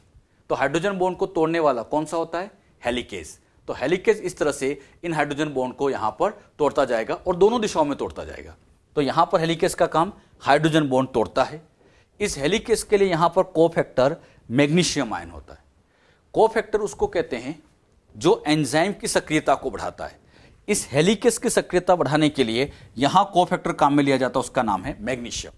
तो हाइड्रोजन बॉन्ड को तोड़ने वाला कौन सा होता है? हेलिकेज। तो हेलिकेज इस तरह से इन हाइड्रोजन बॉन्ड को यहां पर तोड़ता जाएगा और दोनों दिशाओं में तोड़ता जाएगा। तो यहां पर हेलिकेज का काम हाइड्रोजन बॉन्ड तोड़ता है। इस हेलिकेज के लिए यहां पर कोफैक्टर मैग्नीशियम आयन होता है। कोफैक्टर उसको कहते हैं जो एंजाइम की सक्रियता को बढ़ाता है। इस हेलिकेज की सक्रियता बढ़ाने के लिए यहां कोफैक्टर काम में लिया जाता है, उसका नाम है मैग्नीशियम।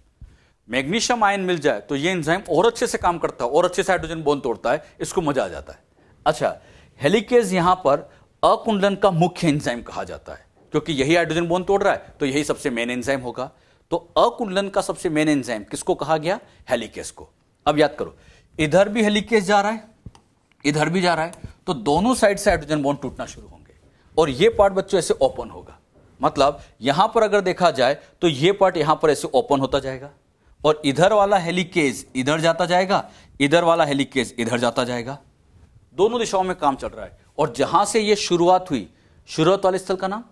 मैग्नीशियम आयन मिल जाए तो ये एंजाइम और अच्छे से काम करता है और अच्छे से हाइड्रोजन बॉन्ड तोड़ता है, इसको मजा आ जाता है। अच्छा, हेलिकेज यहां पर अकुंडलन का मुख्य एंजाइम कहा जाता है, क्योंकि यही हाइड्रोजन बॉन्ड तोड़ रहा है तो यही सबसे मेन एंजाइम होगा। तो अकुंडलन का सबसे मेन एंजाइम किसको कहा गया? हेलिकेज को। अब याद करो, इधर भी हेलिकेज जा रहा है, इधर भी जा रहा है, तो दोनों साइड से हाइड्रोजन बॉन्ड टूटना शुरू होंगे और ये पार्ट बच्चों ऐसे ओपन होगा। मतलब यहां पर अगर देखा जाए तो ये पार्ट यहां पर ऐसे ओपन होता जाएगा और इधर वाला हेलिकेज इधर जाता जाएगा, इधर वाला हेलिकेज इधर जाता जाएगा। दोनों दिशाओं में काम चल रहा है और जहां से ये शुरुआत हुई, शुरुआत वाले स्थल का नाम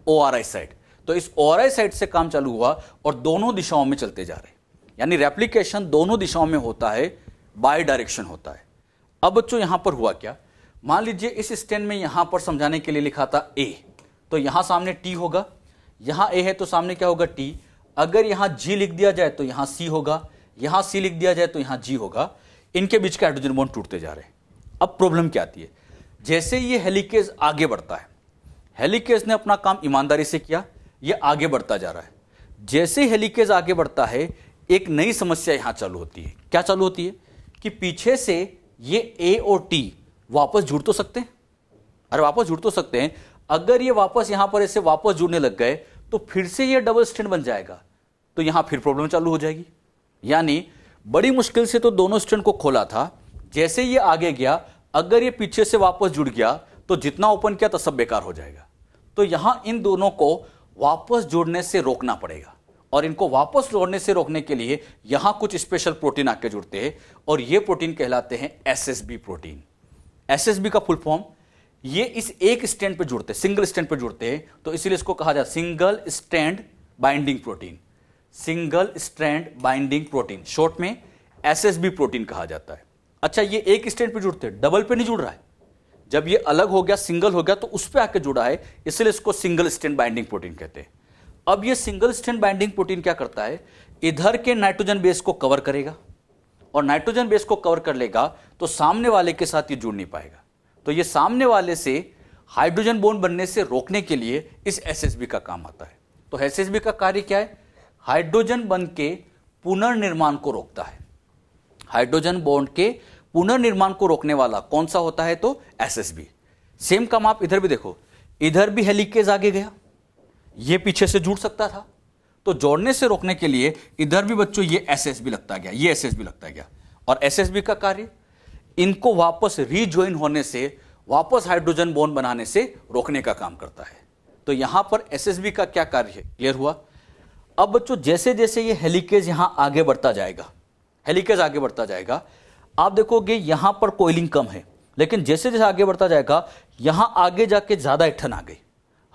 ORI साइड, तो इस ORI साइड से काम चालू हुआ और दोनों दिशाओं में चलते जा रहे, यानी रेप्लिकेशन दोनों दिशाओं में होता है, बाय डायरेक्शन होता है। अब बच्चों यहां पर हुआ क्या, मान लीजिए इस स्टैंड में यहां पर समझाने के लिए लिखा था A, तो यहां सामने T होगा, यहां A है तो सामने क्या होगा T। अगर यहां G लिख दिया जाए तो यहां C होगा, यहां C लिख दिया जाए तो यहां G होगा। इनके बीच के हाइड्रोजन बॉन्ड टूटते जा रहे हैं। अब प्रॉब्लम क्या आती है, जैसे ये हेलिकेज आगे बढ़ता है, हेलिकेज ने अपना काम ईमानदारी से किया, ये आगे बढ़ता जा रहा है। जैसे हेलिकेज आगे बढ़ता है, एक नई समस्या यहां चालू होती है। क्या चालू होती है कि पीछे से ये A और T वापस जुड़ तो सकते हैं, अरे वापस जुड़ तो सकते हैं। अगर ये वापस यहां पर ऐसे वापस जुड़ने लग गए तो फिर से ये डबल स्ट्रैंड बन जाएगा, तो यहां फिर प्रॉब्लम चालू हो जाएगी। यानी बड़ी मुश्किल से तो दोनों स्ट्रैंड को खोला था, जैसे ये आगे गया, अगर ये पीछे से वापस जुड़ गया तो जितना ओपन किया तो सब बेकार हो जाएगा। तो यहां इन दोनों को वापस जुड़ने से रोकना पड़ेगा और इनको वापस जोड़ने से रोकने के लिए यहां कुछ स्पेशल प्रोटीन आके जुड़ते हैं और ये प्रोटीन कहलाते हैं SSB प्रोटीन। SSB का फुल फॉर्म, ये इस एक स्टैंड पे जुड़ते हैं, सिंगल स्टैंड पे जुड़ते हैं, तो इसीलिए इसको कहा जाता है single strand binding protein. Single strand binding protein, short में SSB प्रोटीन कहा जाता है। अच्छा, ये एक स्टैंड पे जुड़ते हैं, डबल पे नहीं जुड़ रहा है। जब ये अलग हो गया, सिंगल हो गया, तो उस पे आके जुड़ा है, इसलिए इसको सिंगल स्ट्रैंड बाइंडिंग प्रोटीन कहते हैं। अब ये सिंगल स्ट्रैंड बाइंडिंग प्रोटीन क्या करता है, इधर के नाइट्रोजन बेस को कवर करेगा और नाइट्रोजन बेस को कवर कर लेगा तो सामने वाले के साथ ये जुड़ नहीं पाएगा। तो ये सामने वाले से हाइड्रोजन बॉन्ड बनने से रोकने के लिए इस SSB का काम आता है। तो SSB का कार्य क्या है, हाइड्रोजन बॉन्ड के पुनर्निर्माण को रोकता है। हाइड्रोजन बॉन्ड के पुनर्निर्माण को रोकने वाला कौन सा होता है, तो SSB। सेम काम आप इधर भी देखो, इधर भी हेलिकेज आगे गया, ये पीछे से जुड़ सकता था, तो जोड़ने से रोकने के लिए इधर भी बच्चों ये SSB लगता गया, ये SSB लगता गया। और SSB का कार्य इनको वापस रीजॉइन होने से, वापस हाइड्रोजन बॉन्ड बनाने से रोकने का काम करता है। तो यहां पर SSB का क्या कार्य है, क्लियर हुआ। अब बच्चों जैसे जैसे ये हेलिकेज यहां आगे बढ़ता जाएगा, हेलिकेज आगे बढ़ता जाएगा, आप देखोगे यहां पर कोइलिंग कम है, लेकिन जैसे जैसे आगे बढ़ता जाएगा यहां आगे जाके ज्यादा ऐंठन आ गई,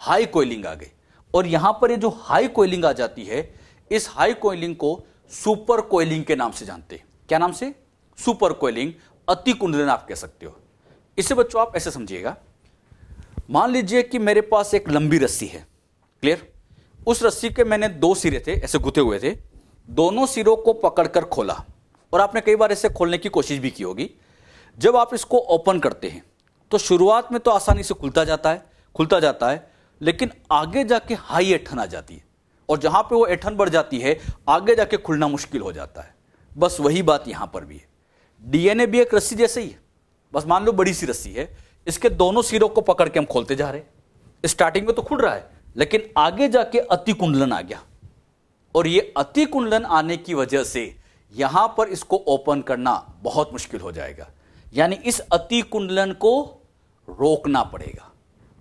हाई कोइलिंग आ गई। और यहां पर ये जो हाई कोइलिंग आ जाती है, इस हाई कोइलिंग को सुपर कोइलिंग के नाम से जानते हैं। क्या नाम से, सुपर कोइलिंग, अति कुंडलन आप कह सकते हो। इसे बच्चों आप ऐसे समझिएगा, मान लीजिए कि मेरे पास एक लंबी रस्सी है, क्लियर। उस रस्सी के मैंने दो सिरे थे, ऐसे गुथे हुए थे, दोनों सिरों को पकड़कर खोला और आपने कई बार इसे खोलने की कोशिश भी की होगी। जब आप इसको ओपन करते हैं तो शुरुआत में तो आसानी से खुलता जाता है, लेकिन आगे जाके हाई ऐंठन आ जाती है और जहां पे वो ऐंठन बढ़ जाती है आगे जाके खुलना मुश्किल हो जाता है। बस वही बात यहां पर भी है। DNA भी एक रस्सी जैसे ही है, बस मान लो बड़ी सी रस्सी है, इसके दोनों सिरों को पकड़ के हम खोलते जा रहे हैं। स्टार्टिंग में तो खुल रहा है, लेकिन आगे जाके अति कुंडलन आ गया और ये अति कुंडलन आने की वजह से यहां पर इसको ओपन करना बहुत मुश्किल हो जाएगा। यानी इस अति कुंडलन को रोकना पड़ेगा,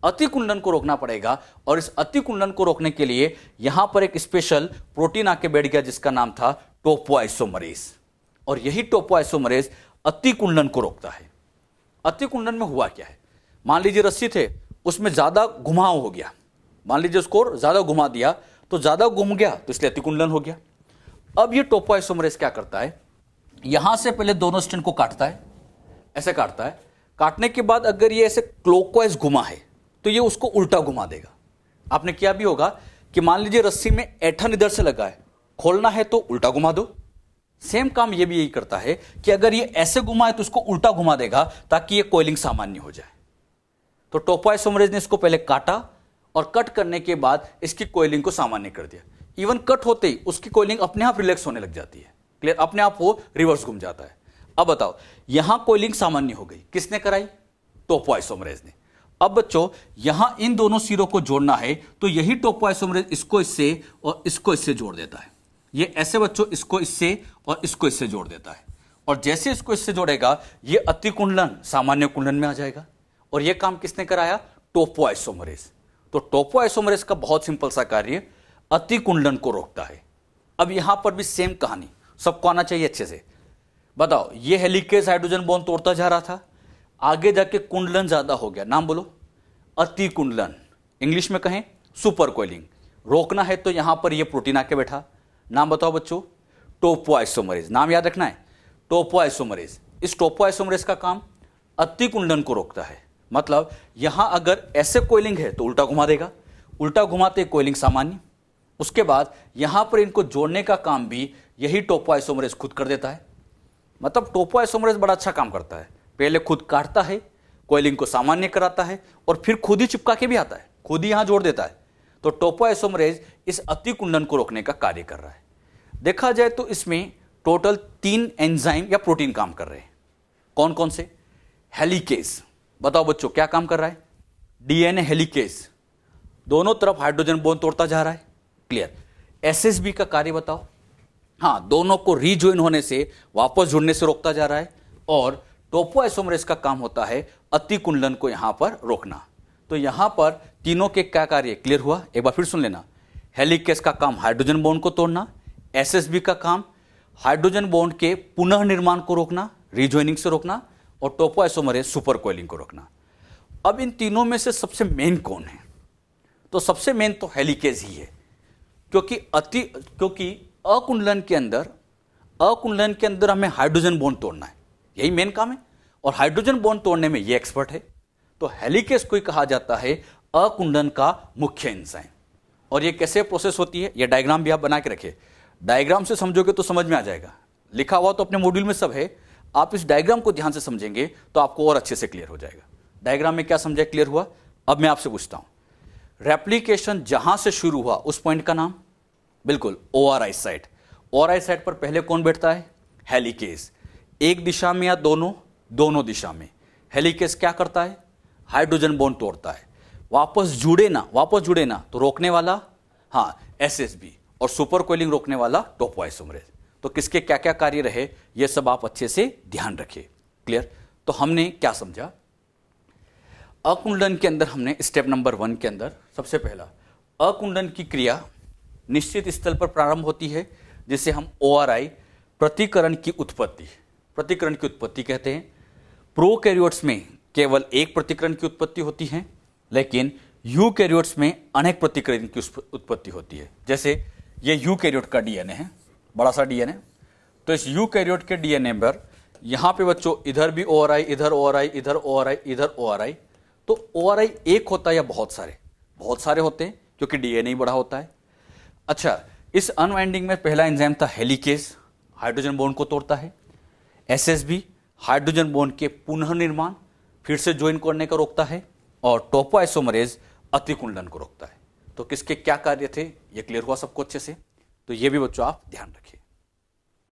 अति कुंडलन को रोकना पड़ेगा। और इस अति कुंडलन को रोकने के लिए यहां पर एक स्पेशल प्रोटीन आके बैठ गया जिसका नाम था टोपोआइसोमरेज। और यही टोपोआइसोमरेज अति कुंडलन को रोकता है। अति कुंडलन में हुआ क्या है, मान लीजिए रस्सी थे, उसमें ज्यादा घुमाव हो गया, मान लीजिए उसको ज्यादा घुमा दिया तो ज्यादा घूम गया, तो इसलिए अति कुंडलन हो गया। अब ये टोपोआइसोमरेज क्या करता है, यहां से पहले दोनों स्ट्रैंड को काटता है, ऐसे काटता है। काटने के बाद अगर ये ऐसे क्लॉकवाइज घुमा है तो ये उसको उल्टा घुमा देगा। आपने किया भी होगा कि मान लीजिए रस्सी में ऐंठन इधर से लगा है, खोलना है तो उल्टा घुमा दो। सेम काम ये भी यही करता है कि अगर ये ऐसे घुमा है तो उसको उल्टा घुमा देगा ताकि ये कोइलिंग सामान्य हो जाए। तो टोपोआइसोमरेज ने इसको पहले काटा और कट करने के बाद इसकी कोइलिंग को सामान्य कर दिया। इवन कट होते ही उसकी कोइलिंग अपने आप रिलैक्स होने लग जाती है, क्लियर, अपने आप वो रिवर्स घूम जाता है। अब बताओ, यहां कोइलिंग सामान्य हो गई, किसने कराई, टोपोआइसोमरेज ने। अब बच्चों यहां इन दोनों सिरों को जोड़ना है तो यही टोपोआइसोमरेज इसको इससे और इसको इससे जोड़ देता है। ये ऐसे बच्चों इसको इससे और इसको इससे जोड़ देता है और जैसे इसको इससे जोड़ेगा ये अतिकुंडलन सामान्य कुंडलन में आ जाएगा। और ये काम किसने कराया? टोपोआइसोमरेज। तो टोपोआइसोमरेज का बहुत सिंपल सा कार्य अतिकुंडलन को रोकता है। अब यहां पर भी सेम कहानी, सबको आना चाहिए अच्छे से। बताओ, ये हेलिकेज हाइड्रोजन बॉन्ड तोड़ता जा रहा था, आगे जाके कुंडलन ज्यादा हो गया, नाम बोलो अतिकुंडलन, इंग्लिश में कहें सुपर कोइलिंग। रोकना है तो यहां पर ये प्रोटीन आके बैठा, नाम बताओ बच्चों, टोपोआइसोमरेज। नाम याद रखना है, टोपोआइसोमरेज। इस टोपोआइसोमरेज का काम अतिकुंडलन को रोकता है। मतलब यहां अगर ऐसे कोइलिंग है तो उल्टा घुमा देगा, उल्टा घुमाते कोइलिंग सामान्य। उसके बाद यहां पर इनको जोड़ने का काम भी यही टोपोआइसोमरेज खुद कर देता है। मतलब टोपोआइसोमरेज बड़ा अच्छा काम करता है, पहले खुद काटता है, कोइलिंग को सामान्य कराता है और फिर खुद ही चिपका के भी आता है, खुद ही यहां जोड़ देता है। तो टोपोआइसोमरेज इस अतिकुंडलन को रोकने का कार्य कर रहा है। देखा जाए तो इसमें टोटल 3 एंजाइम या प्रोटीन काम कर रहे हैं। कौन कौन से? हेलिकेज। बताओ बच्चों क्या काम कर रहा है? डीएनए हेलिकेज, दोनों तरफ हाइड्रोजन बॉन्ड तोड़ता जा रहा है, क्लियर। एसएसबी का कार्य बताओ? हाँ, दोनों को रीजॉइन होने से, वापस जुड़ने से रोकता जा रहा है। और टोपोआइसोमरेज का काम होता है अतिकुंडलन को यहां पर रोकना। तो यहां पर तीनों के क्या कार्य क्लियर हुआ? एक बार फिर सुन लेना। हेलिकेज का काम हाइड्रोजन बॉन्ड को तोड़ना, एसएसबी का काम हाइड्रोजन बॉन्ड के पुनः निर्माण को रोकना, रीजॉइनिंग से रोकना, और टोपोआइसोमरेज सुपर कोइलिंग को रोकना। अब इन तीनों में से सबसे मेन कौन है? तो सबसे मेन तो हेलिकेज ही है, क्योंकि अकुंडलन के अंदर हमें हाइड्रोजन बॉन्ड तोड़ना है, यही मेन काम है। और हाइड्रोजन बॉन्ड तोड़ने में ये एक्सपर्ट है। तो हेलिकेज को ही कहा जाता है अकुंडलन का मुख्य एंजाइम। और ये कैसे प्रोसेस होती है, ये डायग्राम भी आप बना के रखिए। डायग्राम से समझोगे तो समझ में आ जाएगा, लिखा हुआ तो अपने मॉड्यूल में सब है। आप इस डायग्राम को ध्यान से समझेंगे तो आपको और अच्छे से क्लियर हो जाएगा। डायग्राम में क्या समझा, क्लियर हुआ? अब मैं आपसे पूछता हूं, रेप्लिकेशन जहां से शुरू हुआ उस पॉइंट का नाम? बिल्कुल, ओआरआई साइट। ओआरआई साइट पर पहले कौन बैठता है? हेलिकेज। एक दिशा में या दोनों दिशा में। हेलिकेज क्या करता है? हाइड्रोजन बॉन्ड तोड़ता है। वापस जुड़े ना तो रोकने वाला, हाँ, एसएसबी। और सुपर कोइलिंग रोकने वाला टोपोआइसोमरेज। तो किसके क्या क्या कार्य रहे ये सब आप अच्छे से ध्यान रखिए, क्लियर। तो हमने क्या समझा? अकुंडलन के अंदर हमने स्टेप नंबर 1 के अंदर सबसे पहला, अकुंडलन की क्रिया निश्चित स्थल पर प्रारंभ होती है, जिसे हम ओआरआई प्रतिकरण की उत्पत्ति कहते हैं। प्रोकैरियोट्स में केवल एक प्रतिकरण की उत्पत्ति होती है, लेकिन यूकैरियोट्स में अनेक प्रतिकरण की उत्पत्ति होती है। जैसे ये यूकैरियोट का डीएनए है, बड़ा सा डीएनए। तो इस यूकैरियोट के डीएनए पर यहां पे बच्चों इधर भी ओआरआई, इधर ओआरआई, इधर ओआरआई, इधर ओआरआई। तो ओआरआई एक होता है या बहुत सारे होते हैं, क्योंकि डीएनए ही बड़ा होता है। अच्छा, इस अनवाइंडिंग में पहला एंजाइम था हेलिकेज, हाइड्रोजन बॉन्ड को तोड़ता है। एसएसबी हाइड्रोजन बॉन्ड के पुनः निर्माण, फिर से ज्वाइन करने का रोकता है। और टोपोआइसोमरेज अतिकुंडलन को रोकता है। तो किसके क्या कार्य थे ये क्लियर हुआ सबको अच्छे से? तो ये भी बच्चों आप ध्यान रखिए।